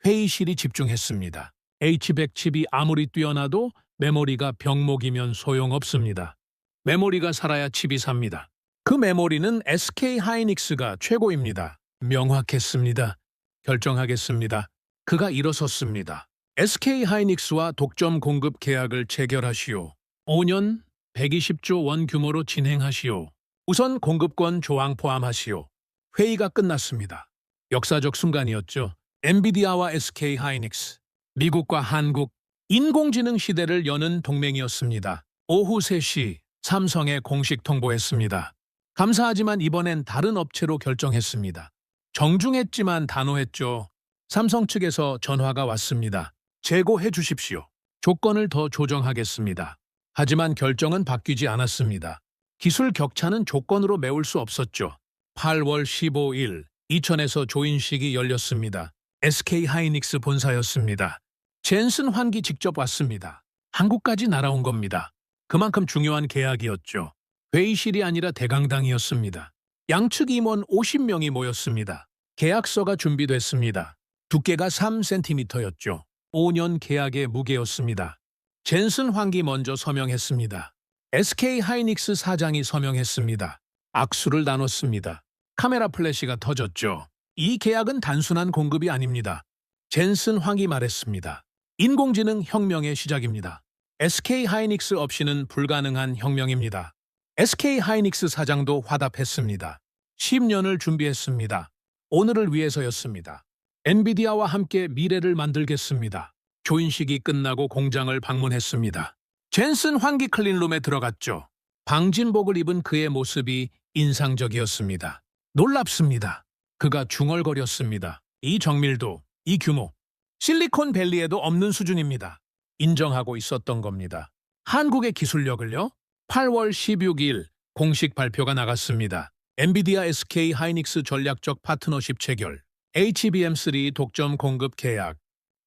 회의실이 집중했습니다. H100 칩이 아무리 뛰어나도 메모리가 병목이면 소용없습니다. 메모리가 살아야 칩이 삽니다. 그 메모리는 SK 하이닉스가 최고입니다. 명확했습니다. 결정하겠습니다. 그가 일어섰습니다. SK 하이닉스와 독점 공급 계약을 체결하시오. 5년 120조 원 규모로 진행하시오. 우선 공급권 조항 포함하시오. 회의가 끝났습니다. 역사적 순간이었죠. 엔비디아와 SK 하이닉스, 미국과 한국, 인공지능 시대를 여는 동맹이었습니다. 오후 3시 삼성에 공식 통보했습니다. 감사하지만 이번엔 다른 업체로 결정했습니다. 정중했지만 단호했죠. 삼성 측에서 전화가 왔습니다. 재고해 주십시오. 조건을 더 조정하겠습니다. 하지만 결정은 바뀌지 않았습니다. 기술 격차는 조건으로 메울 수 없었죠. 8월 15일 이천에서 조인식이 열렸습니다. SK 하이닉스 본사였습니다. 젠슨 환기 직접 왔습니다. 한국까지 날아온 겁니다. 그만큼 중요한 계약이었죠. 회의실이 아니라 대강당이었습니다. 양측 임원 50명이 모였습니다. 계약서가 준비됐습니다. 두께가 3cm였죠. 5년 계약의 무게였습니다. 젠슨 황기 먼저 서명했습니다. SK 하이닉스 사장이 서명했습니다. 악수를 나눴습니다. 카메라 플래시가 터졌죠. 이 계약은 단순한 공급이 아닙니다. 젠슨 황이 말했습니다. 인공지능 혁명의 시작입니다. SK 하이닉스 없이는 불가능한 혁명입니다. SK 하이닉스 사장도 화답했습니다. 10년을 준비했습니다. 오늘을 위해서였습니다. 엔비디아와 함께 미래를 만들겠습니다. 조인식이 끝나고 공장을 방문했습니다. 젠슨 환기 클린룸에 들어갔죠. 방진복을 입은 그의 모습이 인상적이었습니다. 놀랍습니다. 그가 중얼거렸습니다. 이 정밀도, 이 규모, 실리콘밸리에도 없는 수준입니다. 인정하고 있었던 겁니다. 한국의 기술력을요? 8월 16일 공식 발표가 나갔습니다. 엔비디아 SK 하이닉스 전략적 파트너십 체결, HBM3 독점 공급 계약,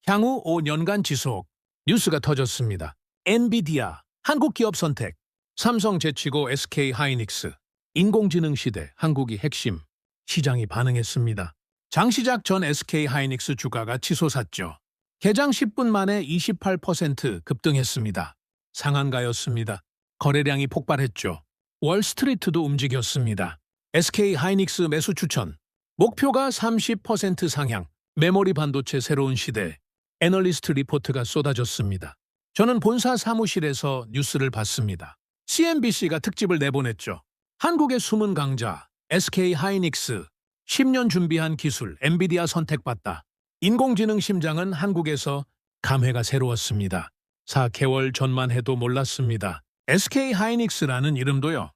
향후 5년간 지속, 뉴스가 터졌습니다. 엔비디아, 한국 기업 선택, 삼성 제치고 SK 하이닉스, 인공지능 시대, 한국이 핵심, 시장이 반응했습니다. 장시작 전 SK 하이닉스 주가가 치솟았죠. 개장 10분 만에 28% 급등했습니다. 상한가였습니다. 거래량이 폭발했죠. 월스트리트도 움직였습니다. SK 하이닉스 매수 추천, 목표가 30% 상향, 메모리 반도체 새로운 시대, 애널리스트 리포트가 쏟아졌습니다. 저는 본사 사무실에서 뉴스를 봤습니다. CNBC가 특집을 내보냈죠. 한국의 숨은 강자, SK 하이닉스, 10년 준비한 기술, 엔비디아 선택받다. 인공지능 심장은 한국에서 감회가 새로웠습니다. 4개월 전만 해도 몰랐습니다. SK 하이닉스라는 이름도요.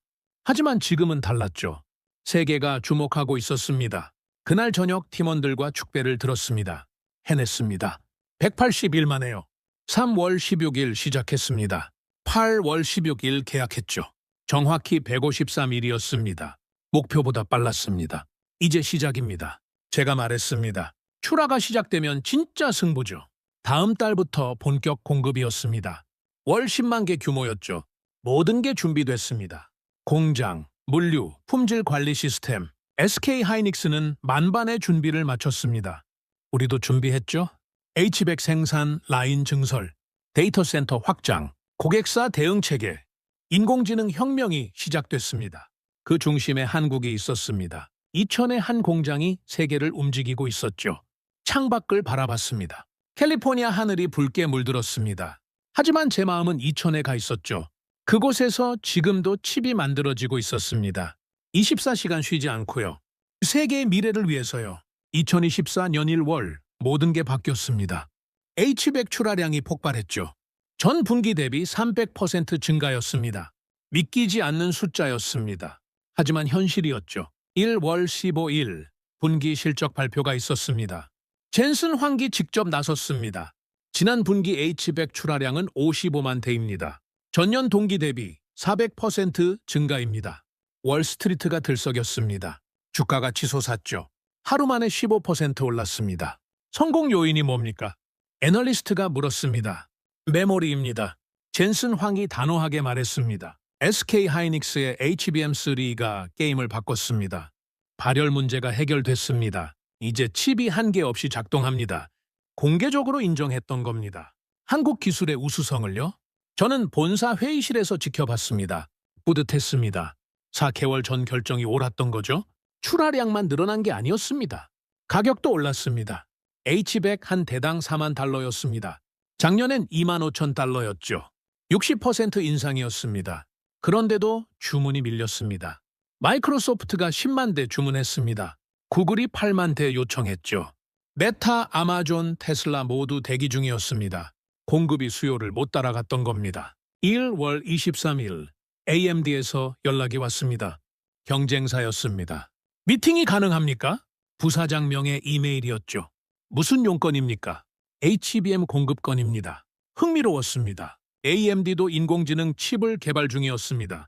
하지만 지금은 달랐죠. 세계가 주목하고 있었습니다. 그날 저녁 팀원들과 축배를 들었습니다. 해냈습니다. 180일 만에요. 3월 16일 시작했습니다. 8월 16일 계약했죠. 정확히 153일이었습니다. 목표보다 빨랐습니다. 이제 시작입니다. 제가 말했습니다. 출하가 시작되면 진짜 승부죠. 다음 달부터 본격 공급이었습니다. 월 10만 개 규모였죠. 모든 게 준비됐습니다. 공장, 물류, 품질 관리 시스템, SK 하이닉스는 만반의 준비를 마쳤습니다. 우리도 준비했죠? H100 생산 라인 증설, 데이터 센터 확장, 고객사 대응 체계, 인공지능 혁명이 시작됐습니다. 그 중심에 한국이 있었습니다. 이천의 한 공장이 세계를 움직이고 있었죠. 창밖을 바라봤습니다. 캘리포니아 하늘이 붉게 물들었습니다. 하지만 제 마음은 이천에 가 있었죠. 그곳에서 지금도 칩이 만들어지고 있었습니다. 24시간 쉬지 않고요. 세계의 미래를 위해서요. 2024년 1월 모든 게 바뀌었습니다. H100 출하량이 폭발했죠. 전 분기 대비 300% 증가였습니다. 믿기지 않는 숫자였습니다. 하지만 현실이었죠. 1월 15일 분기 실적 발표가 있었습니다. 젠슨 황기 직접 나섰습니다. 지난 분기 H100 출하량은 55만 대입니다. 전년 동기 대비 400% 증가입니다. 월스트리트가 들썩였습니다. 주가가 치솟았죠. 하루 만에 15% 올랐습니다. 성공 요인이 뭡니까? 애널리스트가 물었습니다. 메모리입니다. 젠슨 황이 단호하게 말했습니다. SK 하이닉스의 HBM3가 게임을 바꿨습니다. 발열 문제가 해결됐습니다. 이제 칩이 한계 없이 작동합니다. 공개적으로 인정했던 겁니다. 한국 기술의 우수성을요? 저는 본사 회의실에서 지켜봤습니다. 뿌듯했습니다. 4개월 전 결정이 옳았던 거죠. 출하량만 늘어난 게 아니었습니다. 가격도 올랐습니다. H100 한 대당 4만 달러였습니다. 작년엔 2만 5천 달러였죠. 60% 인상이었습니다. 그런데도 주문이 밀렸습니다. 마이크로소프트가 10만 대 주문했습니다. 구글이 8만 대 요청했죠. 메타, 아마존, 테슬라 모두 대기 중이었습니다. 공급이 수요를 못 따라갔던 겁니다. 1월 23일 AMD에서 연락이 왔습니다. 경쟁사였습니다. 미팅이 가능합니까? 부사장명의 이메일이었죠. 무슨 용건입니까? HBM 공급건입니다. 흥미로웠습니다. AMD도 인공지능 칩을 개발 중이었습니다.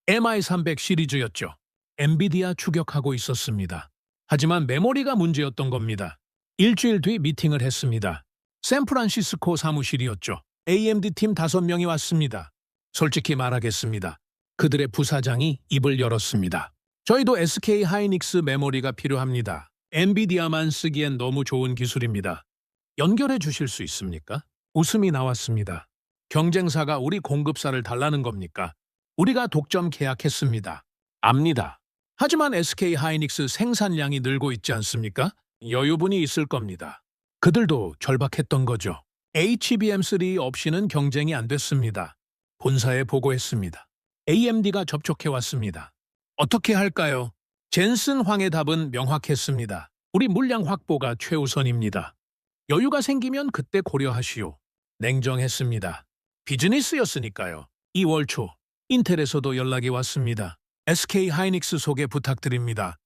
MI300 시리즈였죠. 엔비디아 추격하고 있었습니다. 하지만 메모리가 문제였던 겁니다. 일주일 뒤 미팅을 했습니다. 샌프란시스코 사무실이었죠. AMD 팀 5명이 왔습니다. 솔직히 말하겠습니다. 그들의 부사장이 입을 열었습니다. 저희도 SK 하이닉스 메모리가 필요합니다. 엔비디아만 쓰기엔 너무 좋은 기술입니다. 연결해 주실 수 있습니까? 웃음이 나왔습니다. 경쟁사가 우리 공급사를 달라는 겁니까? 우리가 독점 계약했습니다. 압니다. 하지만 SK 하이닉스 생산량이 늘고 있지 않습니까? 여유분이 있을 겁니다. 그들도 절박했던 거죠. HBM3 없이는 경쟁이 안 됐습니다. 본사에 보고했습니다. AMD가 접촉해 왔습니다. 어떻게 할까요? 젠슨 황의 답은 명확했습니다. 우리 물량 확보가 최우선입니다. 여유가 생기면 그때 고려하시오. 냉정했습니다. 비즈니스였으니까요. 2월 초 인텔에서도 연락이 왔습니다. SK 하이닉스 소개 부탁드립니다.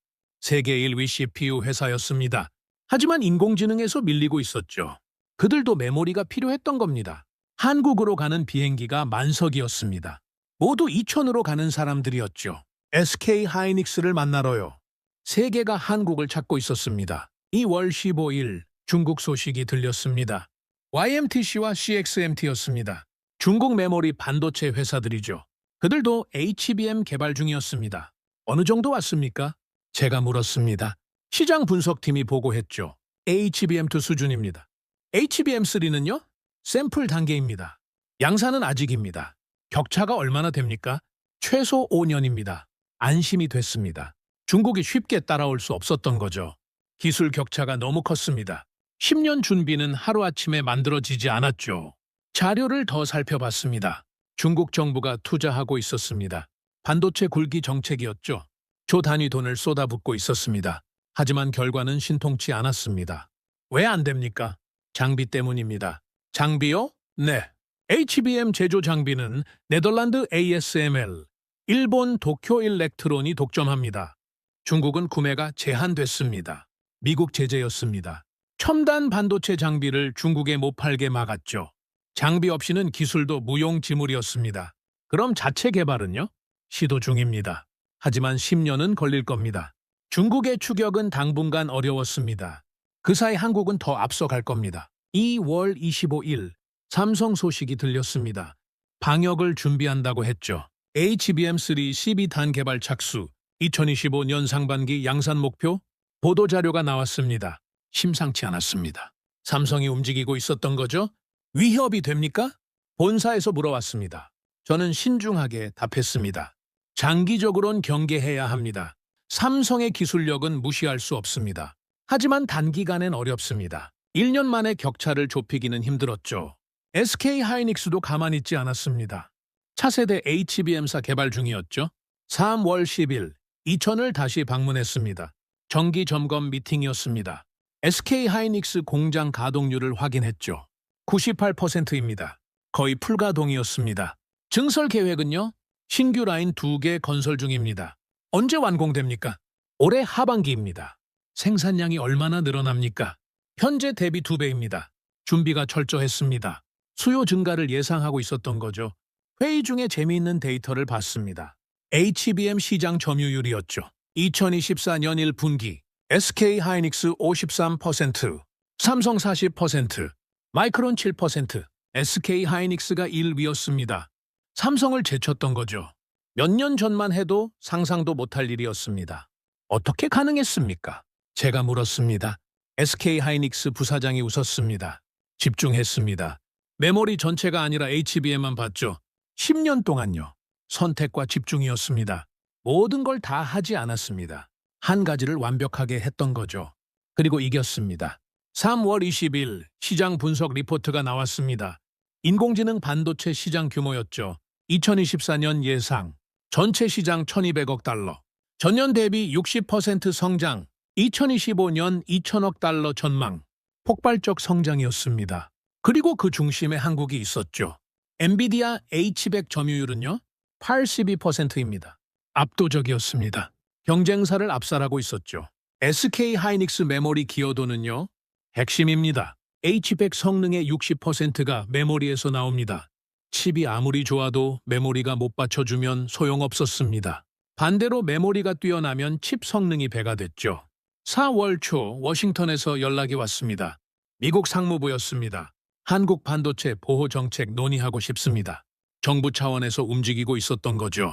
세계 1위 CPU 회사였습니다. 하지만 인공지능에서 밀리고 있었죠. 그들도 메모리가 필요했던 겁니다. 한국으로 가는 비행기가 만석이었습니다. 모두 이천으로 가는 사람들이었죠. SK 하이닉스를 만나러요. 세계가 한국을 찾고 있었습니다. 2월 15일 중국 소식이 들렸습니다. YMTC와 CXMT였습니다. 중국 메모리 반도체 회사들이죠. 그들도 HBM 개발 중이었습니다. 어느 정도 왔습니까? 제가 물었습니다. 시장 분석팀이 보고했죠. HBM2 수준입니다. HBM3는요? 샘플 단계입니다. 양산은 아직입니다. 격차가 얼마나 됩니까? 최소 5년입니다. 안심이 됐습니다. 중국이 쉽게 따라올 수 없었던 거죠. 기술 격차가 너무 컸습니다. 10년 준비는 하루아침에 만들어지지 않았죠. 자료를 더 살펴봤습니다. 중국 정부가 투자하고 있었습니다. 반도체 굴기 정책이었죠. 조 단위 돈을 쏟아붓고 있었습니다. 하지만 결과는 신통치 않았습니다. 왜 안 됩니까? 장비 때문입니다. 장비요? 네. HBM 제조 장비는 네덜란드 ASML, 일본 도쿄 일렉트론이 독점합니다. 중국은 구매가 제한됐습니다. 미국 제재였습니다. 첨단 반도체 장비를 중국에 못 팔게 막았죠. 장비 없이는 기술도 무용지물이었습니다. 그럼 자체 개발은요? 시도 중입니다. 하지만 10년은 걸릴 겁니다. 중국의 추격은 당분간 어려웠습니다. 그 사이 한국은 더 앞서갈 겁니다. 2월 25일 삼성 소식이 들렸습니다. 방역을 준비한다고 했죠. HBM3 12단 개발 착수, 2025년 상반기 양산 목표, 보도자료가 나왔습니다. 심상치 않았습니다. 삼성이 움직이고 있었던 거죠? 위협이 됩니까? 본사에서 물어왔습니다. 저는 신중하게 답했습니다. 장기적으론 경계해야 합니다. 삼성의 기술력은 무시할 수 없습니다. 하지만 단기간엔 어렵습니다. 1년 만에 격차를 좁히기는 힘들었죠. SK 하이닉스도 가만히 있지 않았습니다. 차세대 HBM사 개발 중이었죠. 3월 10일 이천을 다시 방문했습니다. 정기 점검 미팅이었습니다. SK 하이닉스 공장 가동률을 확인했죠. 98%입니다. 거의 풀가동이었습니다. 증설 계획은요? 신규 라인 2개 건설 중입니다. 언제 완공됩니까? 올해 하반기입니다. 생산량이 얼마나 늘어납니까? 현재 대비 2배입니다. 준비가 철저했습니다. 수요 증가를 예상하고 있었던 거죠. 회의 중에 재미있는 데이터를 봤습니다. HBM 시장 점유율이었죠. 2024년 1분기 SK 하이닉스 53%, 삼성 40%, 마이크론 7%, SK 하이닉스가 1위였습니다. 삼성을 제쳤던 거죠. 몇 년 전만 해도 상상도 못할 일이었습니다. 어떻게 가능했습니까? 제가 물었습니다. SK 하이닉스 부사장이 웃었습니다. 집중했습니다. 메모리 전체가 아니라 HBM만 봤죠. 10년 동안요. 선택과 집중이었습니다. 모든 걸 다 하지 않았습니다. 한 가지를 완벽하게 했던 거죠. 그리고 이겼습니다. 3월 20일 시장 분석 리포트가 나왔습니다. 인공지능 반도체 시장 규모였죠. 2024년 예상 전체 시장 1,200억 달러, 전년 대비 60% 성장, 2025년 2,000억 달러 전망, 폭발적 성장이었습니다. 그리고 그 중심에 한국이 있었죠. 엔비디아 H100 점유율은요, 82%입니다. 압도적이었습니다. 경쟁사를 압살하고 있었죠. SK하이닉스 메모리 기여도는요, 핵심입니다. H100 성능의 60%가 메모리에서 나옵니다. 칩이 아무리 좋아도 메모리가 못 받쳐주면 소용없었습니다. 반대로 메모리가 뛰어나면 칩 성능이 배가 됐죠. 4월 초 워싱턴에서 연락이 왔습니다. 미국 상무부였습니다. 한국 반도체 보호 정책 논의하고 싶습니다. 정부 차원에서 움직이고 있었던 거죠.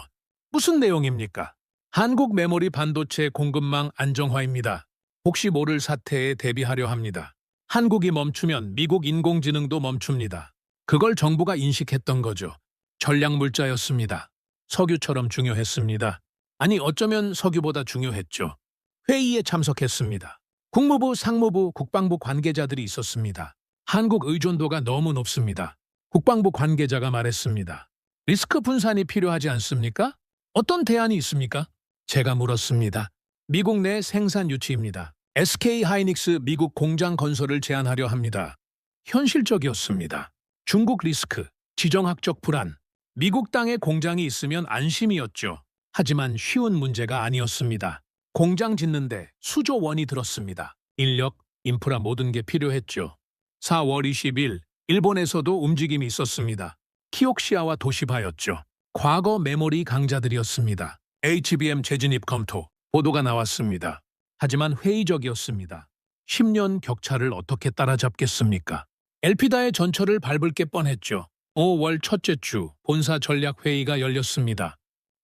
무슨 내용입니까? 한국 메모리 반도체 공급망 안정화입니다. 혹시 모를 사태에 대비하려 합니다. 한국이 멈추면 미국 인공지능도 멈춥니다. 그걸 정부가 인식했던 거죠. 전략물자였습니다. 석유처럼 중요했습니다. 아니 어쩌면 석유보다 중요했죠. 회의에 참석했습니다. 국무부, 상무부, 국방부 관계자들이 있었습니다. 한국 의존도가 너무 높습니다. 국방부 관계자가 말했습니다. 리스크 분산이 필요하지 않습니까? 어떤 대안이 있습니까? 제가 물었습니다. 미국 내 생산 유치입니다. SK하이닉스 미국 공장 건설을 제한하려 합니다. 현실적이었습니다. 중국 리스크, 지정학적 불안, 미국 땅에 공장이 있으면 안심이었죠. 하지만 쉬운 문제가 아니었습니다. 공장 짓는데 수조 원이 들었습니다. 인력, 인프라 모든 게 필요했죠. 4월 20일 일본에서도 움직임이 있었습니다. 키옥시아와 도시바였죠. 과거 메모리 강자들이었습니다. HBM 재진입 검토, 보도가 나왔습니다. 하지만 회의적이었습니다. 10년 격차를 어떻게 따라잡겠습니까? 엘피다의 전철을 밟을 게 뻔했죠. 5월 첫째 주 본사 전략 회의가 열렸습니다.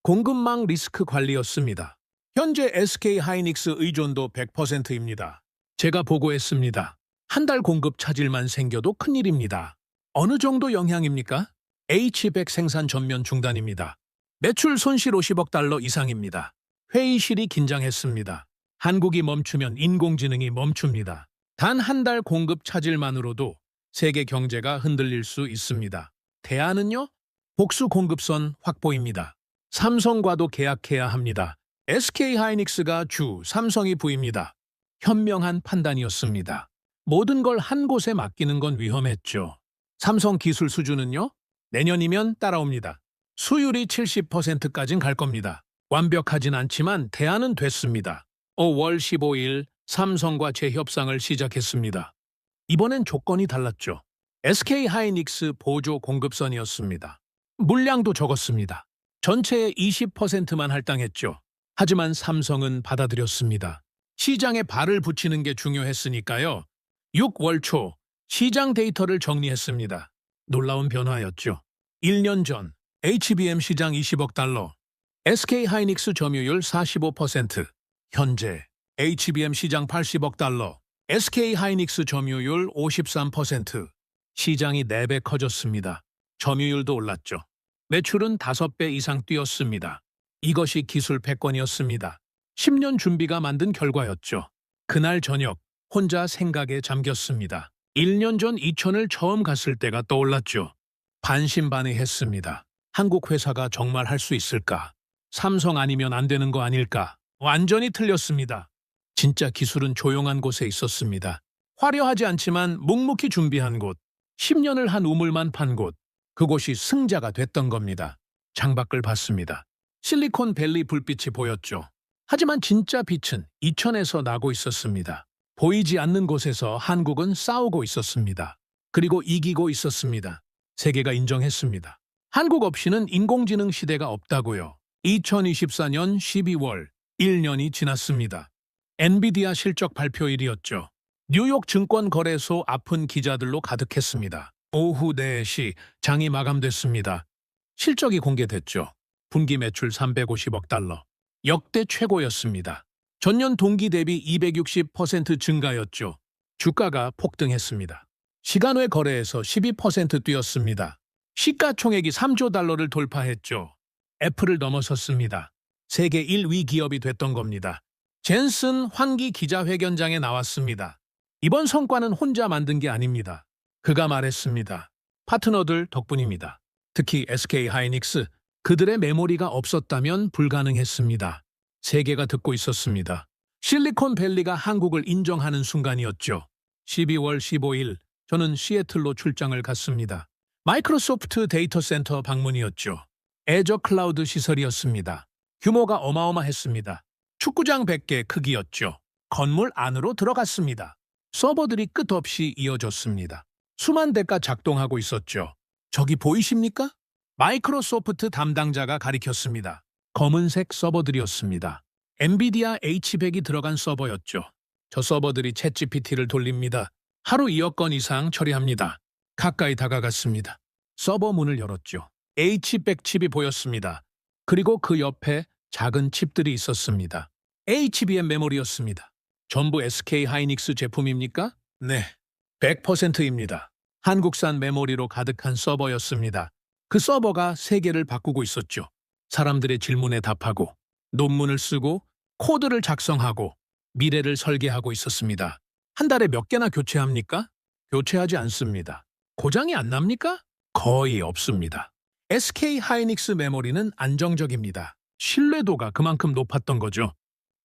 공급망 리스크 관리였습니다. 현재 SK하이닉스 의존도 100%입니다. 제가 보고했습니다. 한 달 공급 차질만 생겨도 큰일입니다. 어느 정도 영향입니까? H100 생산 전면 중단입니다. 매출 손실 50억 달러 이상입니다. 회의실이 긴장했습니다. 한국이 멈추면 인공지능이 멈춥니다. 단 한 달 공급 차질만으로도 세계 경제가 흔들릴 수 있습니다. 대안은요? 복수 공급선 확보입니다. 삼성과도 계약해야 합니다. SK하이닉스가 주, 삼성이 부입니다. 현명한 판단이었습니다. 모든 걸 한 곳에 맡기는 건 위험했죠. 삼성 기술 수준은요? 내년이면 따라옵니다. 수율이 70%까진 갈 겁니다. 완벽하진 않지만 대안은 됐습니다. 5월 15일 삼성과 재협상을 시작했습니다. 이번엔 조건이 달랐죠. SK하이닉스 보조 공급선이었습니다. 물량도 적었습니다. 전체의 20%만 할당했죠. 하지만 삼성은 받아들였습니다. 시장에 발을 붙이는 게 중요했으니까요. 6월 초 시장 데이터를 정리했습니다. 놀라운 변화였죠. 1년 전 HBM 시장 20억 달러, SK하이닉스 점유율 45%, 현재 HBM 시장 80억 달러, SK하이닉스 점유율 53%, 시장이 4배 커졌습니다. 점유율도 올랐죠. 매출은 5배 이상 뛰었습니다. 이것이 기술 패권이었습니다. 10년 준비가 만든 결과였죠. 그날 저녁 혼자 생각에 잠겼습니다. 1년 전 이천을 처음 갔을 때가 떠올랐죠. 반신반의했습니다. 한국 회사가 정말 할 수 있을까? 삼성 아니면 안 되는 거 아닐까? 완전히 틀렸습니다. 진짜 기술은 조용한 곳에 있었습니다. 화려하지 않지만 묵묵히 준비한 곳, 10년을 한 우물만 판 곳, 그곳이 승자가 됐던 겁니다. 창밖을 봤습니다. 실리콘밸리 불빛이 보였죠. 하지만 진짜 빛은 이천에서 나고 있었습니다. 보이지 않는 곳에서 한국은 싸우고 있었습니다. 그리고 이기고 있었습니다. 세계가 인정했습니다. 한국 없이는 인공지능 시대가 없다고요. 2024년 12월 1년이 지났습니다. 엔비디아 실적 발표일이었죠. 뉴욕 증권거래소 앞은 기자들로 가득했습니다. 오후 4시 장이 마감됐습니다. 실적이 공개됐죠. 분기 매출 350억 달러. 역대 최고였습니다. 전년 동기 대비 260% 증가였죠. 주가가 폭등했습니다. 시간 외 거래에서 12% 뛰었습니다. 시가총액이 3조 달러를 돌파했죠. 애플을 넘어섰습니다. 세계 1위 기업이 됐던 겁니다. 젠슨 환기 기자회견장에 나왔습니다. 이번 성과는 혼자 만든 게 아닙니다. 그가 말했습니다. 파트너들 덕분입니다. 특히 SK 하이닉스, 그들의 메모리가 없었다면 불가능했습니다. 세계가 듣고 있었습니다. 실리콘밸리가 한국을 인정하는 순간이었죠. 12월 15일, 저는 시애틀로 출장을 갔습니다. 마이크로소프트 데이터 센터 방문이었죠. 애저 클라우드 시설이었습니다. 규모가 어마어마했습니다. 축구장 100개 크기였죠. 건물 안으로 들어갔습니다. 서버들이 끝없이 이어졌습니다. 수만 대가 작동하고 있었죠. 저기 보이십니까? 마이크로소프트 담당자가 가리켰습니다. 검은색 서버들이었습니다. 엔비디아 H100이 들어간 서버였죠. 저 서버들이 챗GPT를 돌립니다. 하루 2억 건 이상 처리합니다. 가까이 다가갔습니다. 서버 문을 열었죠. H100 칩이 보였습니다. 그리고 그 옆에 작은 칩들이 있었습니다. HBM 메모리였습니다. 전부 SK 하이닉스 제품입니까? 네, 100%입니다. 한국산 메모리로 가득한 서버였습니다. 그 서버가 세계를 바꾸고 있었죠. 사람들의 질문에 답하고, 논문을 쓰고, 코드를 작성하고, 미래를 설계하고 있었습니다. 한 달에 몇 개나 교체합니까? 교체하지 않습니다. 고장이 안 납니까? 거의 없습니다. SK 하이닉스 메모리는 안정적입니다. 신뢰도가 그만큼 높았던 거죠.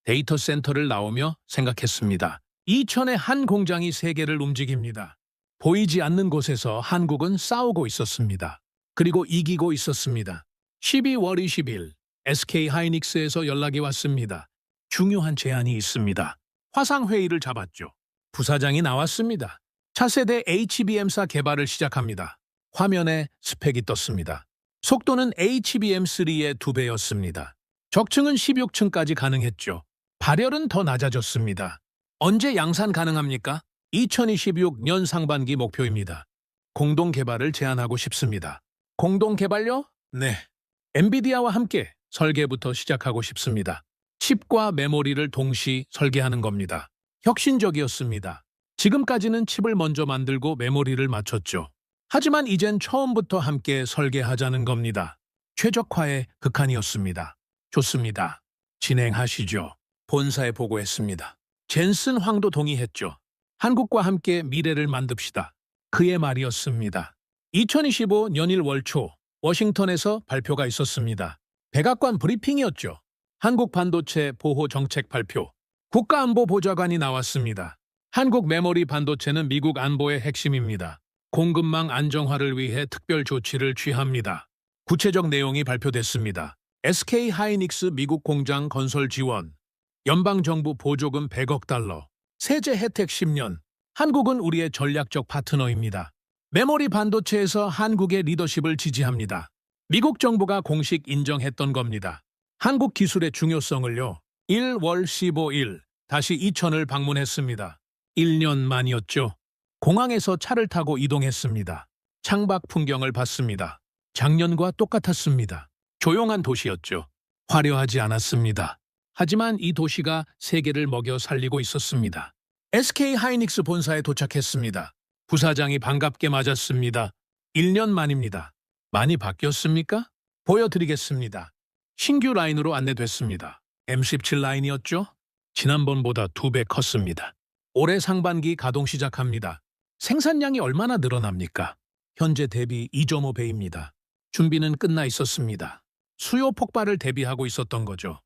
데이터 센터를 나오며 생각했습니다. 이천의 한 공장이 세계를 움직입니다. 보이지 않는 곳에서 한국은 싸우고 있었습니다. 그리고 이기고 있었습니다. 12월 20일 SK 하이닉스에서 연락이 왔습니다. 중요한 제안이 있습니다. 화상회의를 잡았죠. 부사장이 나왔습니다. 차세대 HBM사 개발을 시작합니다. 화면에 스펙이 떴습니다. 속도는 HBM3의 2배였습니다. 적층은 16층까지 가능했죠. 발열은 더 낮아졌습니다. 언제 양산 가능합니까? 2026년 상반기 목표입니다. 공동 개발을 제안하고 싶습니다. 공동 개발요? 네. 엔비디아와 함께 설계부터 시작하고 싶습니다. 칩과 메모리를 동시 설계하는 겁니다. 혁신적이었습니다. 지금까지는 칩을 먼저 만들고 메모리를 맞췄죠. 하지만 이젠 처음부터 함께 설계하자는 겁니다. 최적화의 극한이었습니다. 좋습니다. 진행하시죠. 본사에 보고했습니다. 젠슨 황도 동의했죠. 한국과 함께 미래를 만듭시다. 그의 말이었습니다. 2025년 1월 초 워싱턴에서 발표가 있었습니다. 백악관 브리핑이었죠. 한국 반도체 보호 정책 발표. 국가안보보좌관이 나왔습니다. 한국 메모리 반도체는 미국 안보의 핵심입니다. 공급망 안정화를 위해 특별 조치를 취합니다. 구체적 내용이 발표됐습니다. SK 하이닉스 미국 공장 건설 지원, 연방정부 보조금 100억 달러, 세제 혜택 10년, 한국은 우리의 전략적 파트너입니다. 메모리 반도체에서 한국의 리더십을 지지합니다. 미국 정부가 공식 인정했던 겁니다. 한국 기술의 중요성을요. 1월 15일 다시 이천을 방문했습니다. 1년 만이었죠. 공항에서 차를 타고 이동했습니다. 창밖 풍경을 봤습니다. 작년과 똑같았습니다. 조용한 도시였죠. 화려하지 않았습니다. 하지만 이 도시가 세계를 먹여 살리고 있었습니다. SK 하이닉스 본사에 도착했습니다. 부사장이 반갑게 맞았습니다. 1년 만입니다. 많이 바뀌었습니까? 보여드리겠습니다. 신규 라인으로 안내됐습니다. M17 라인이었죠? 지난번보다 2배 컸습니다. 올해 상반기 가동 시작합니다. 생산량이 얼마나 늘어납니까? 현재 대비 2.5배입니다. 준비는 끝나 있었습니다. 수요 폭발을 대비하고 있었던 거죠.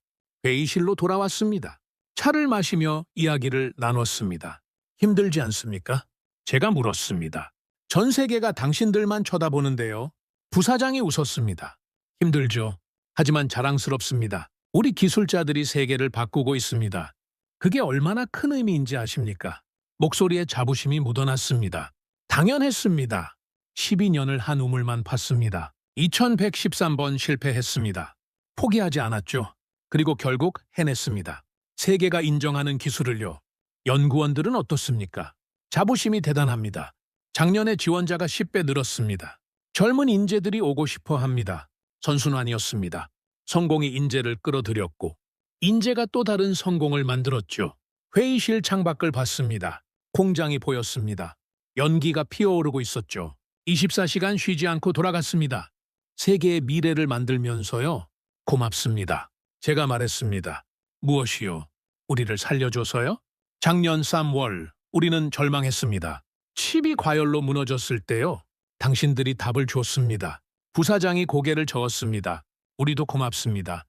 회의실로 돌아왔습니다. 차를 마시며 이야기를 나눴습니다. 힘들지 않습니까? 제가 물었습니다. 전 세계가 당신들만 쳐다보는데요. 부사장이 웃었습니다. 힘들죠. 하지만 자랑스럽습니다. 우리 기술자들이 세계를 바꾸고 있습니다. 그게 얼마나 큰 의미인지 아십니까? 목소리에 자부심이 묻어났습니다. 당연했습니다. 12년을 한 우물만 팠습니다. 2113번 실패했습니다. 포기하지 않았죠. 그리고 결국 해냈습니다. 세계가 인정하는 기술을요. 연구원들은 어떻습니까? 자부심이 대단합니다. 작년에 지원자가 10배 늘었습니다. 젊은 인재들이 오고 싶어 합니다. 선순환이었습니다. 성공이 인재를 끌어들였고 인재가 또 다른 성공을 만들었죠. 회의실 창밖을 봤습니다. 공장이 보였습니다. 연기가 피어오르고 있었죠. 24시간 쉬지 않고 돌아갔습니다. 세계의 미래를 만들면서요. 고맙습니다. 제가 말했습니다. 무엇이요? 우리를 살려줘서요? 작년 3월 우리는 절망했습니다. 칩이 과열로 무너졌을 때요. 당신들이 답을 줬습니다. 부사장이 고개를 저었습니다. 우리도 고맙습니다.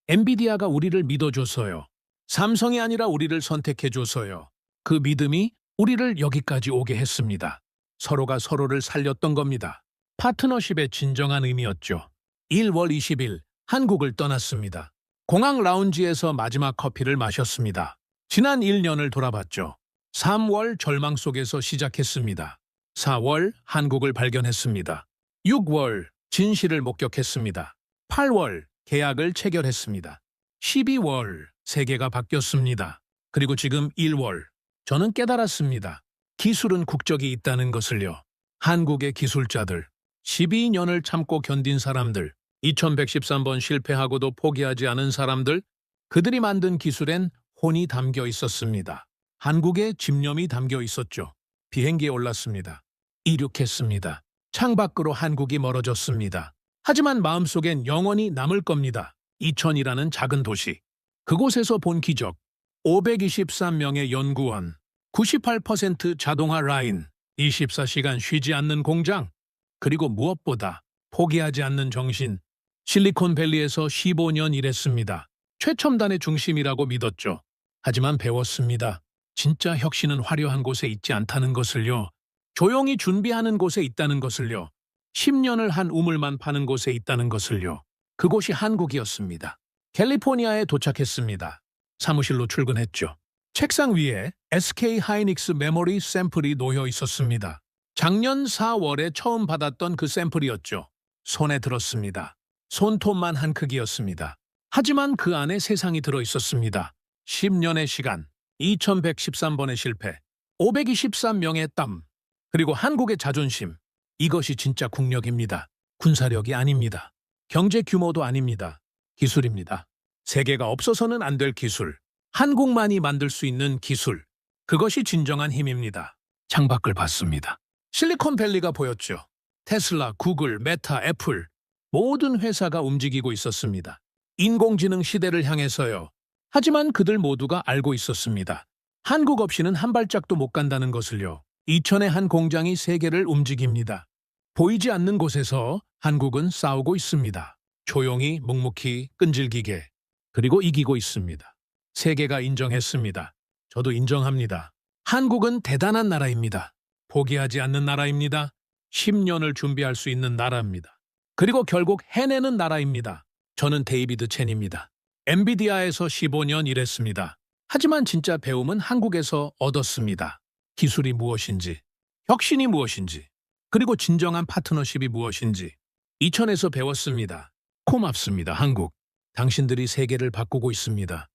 엔비디아가 우리를 믿어줘서요. 삼성이 아니라 우리를 선택해줘서요. 그 믿음이 우리를 여기까지 오게 했습니다. 서로가 서로를 살렸던 겁니다. 파트너십의 진정한 의미였죠. 1월 20일 한국을 떠났습니다. 공항 라운지에서 마지막 커피를 마셨습니다. 지난 1년을 돌아봤죠. 3월 절망 속에서 시작했습니다. 4월 한국을 발견했습니다. 6월 진실을 목격했습니다. 8월 계약을 체결했습니다. 12월 세계가 바뀌었습니다. 그리고 지금 1월 저는 깨달았습니다. 기술은 국적이 있다는 것을요. 한국의 기술자들, 12년을 참고 견딘 사람들, 2113번 실패하고도 포기하지 않은 사람들, 그들이 만든 기술엔 혼이 담겨 있었습니다. 한국의 집념이 담겨 있었죠. 비행기에 올랐습니다. 이륙했습니다. 창밖으로 한국이 멀어졌습니다. 하지만 마음속엔 영원히 남을 겁니다. 이천이라는 작은 도시. 그곳에서 본 기적. 523명의 연구원, 98% 자동화 라인, 24시간 쉬지 않는 공장, 그리고 무엇보다 포기하지 않는 정신. 실리콘밸리에서 15년 일했습니다. 최첨단의 중심이라고 믿었죠. 하지만 배웠습니다. 진짜 혁신은 화려한 곳에 있지 않다는 것을요. 조용히 준비하는 곳에 있다는 것을요. 10년을 한 우물만 파는 곳에 있다는 것을요. 그곳이 한국이었습니다. 캘리포니아에 도착했습니다. 사무실로 출근했죠. 책상 위에 SK 하이닉스 메모리 샘플이 놓여 있었습니다. 작년 4월에 처음 받았던 그 샘플이었죠. 손에 들었습니다. 손톱만 한 크기였습니다. 하지만 그 안에 세상이 들어 있었습니다. 10년의 시간, 2113번의 실패, 523명의 땀, 그리고 한국의 자존심. 이것이 진짜 국력입니다. 군사력이 아닙니다. 경제 규모도 아닙니다. 기술입니다. 세계가 없어서는 안 될 기술. 한국만이 만들 수 있는 기술. 그것이 진정한 힘입니다. 창밖을 봤습니다. 실리콘밸리가 보였죠. 테슬라, 구글, 메타, 애플 모든 회사가 움직이고 있었습니다. 인공지능 시대를 향해서요. 하지만 그들 모두가 알고 있었습니다. 한국 없이는 한 발짝도 못 간다는 것을요. 이천의 한 공장이 세계를 움직입니다. 보이지 않는 곳에서 한국은 싸우고 있습니다. 조용히, 묵묵히, 끈질기게. 그리고 이기고 있습니다. 세계가 인정했습니다. 저도 인정합니다. 한국은 대단한 나라입니다. 포기하지 않는 나라입니다. 10년을 준비할 수 있는 나라입니다. 그리고 결국 해내는 나라입니다. 저는 데이비드 첸입니다. 엔비디아에서 15년 일했습니다. 하지만 진짜 배움은 한국에서 얻었습니다. 기술이 무엇인지, 혁신이 무엇인지, 그리고 진정한 파트너십이 무엇인지 이천에서 배웠습니다. 고맙습니다, 한국. 당신들이 세계를 바꾸고 있습니다.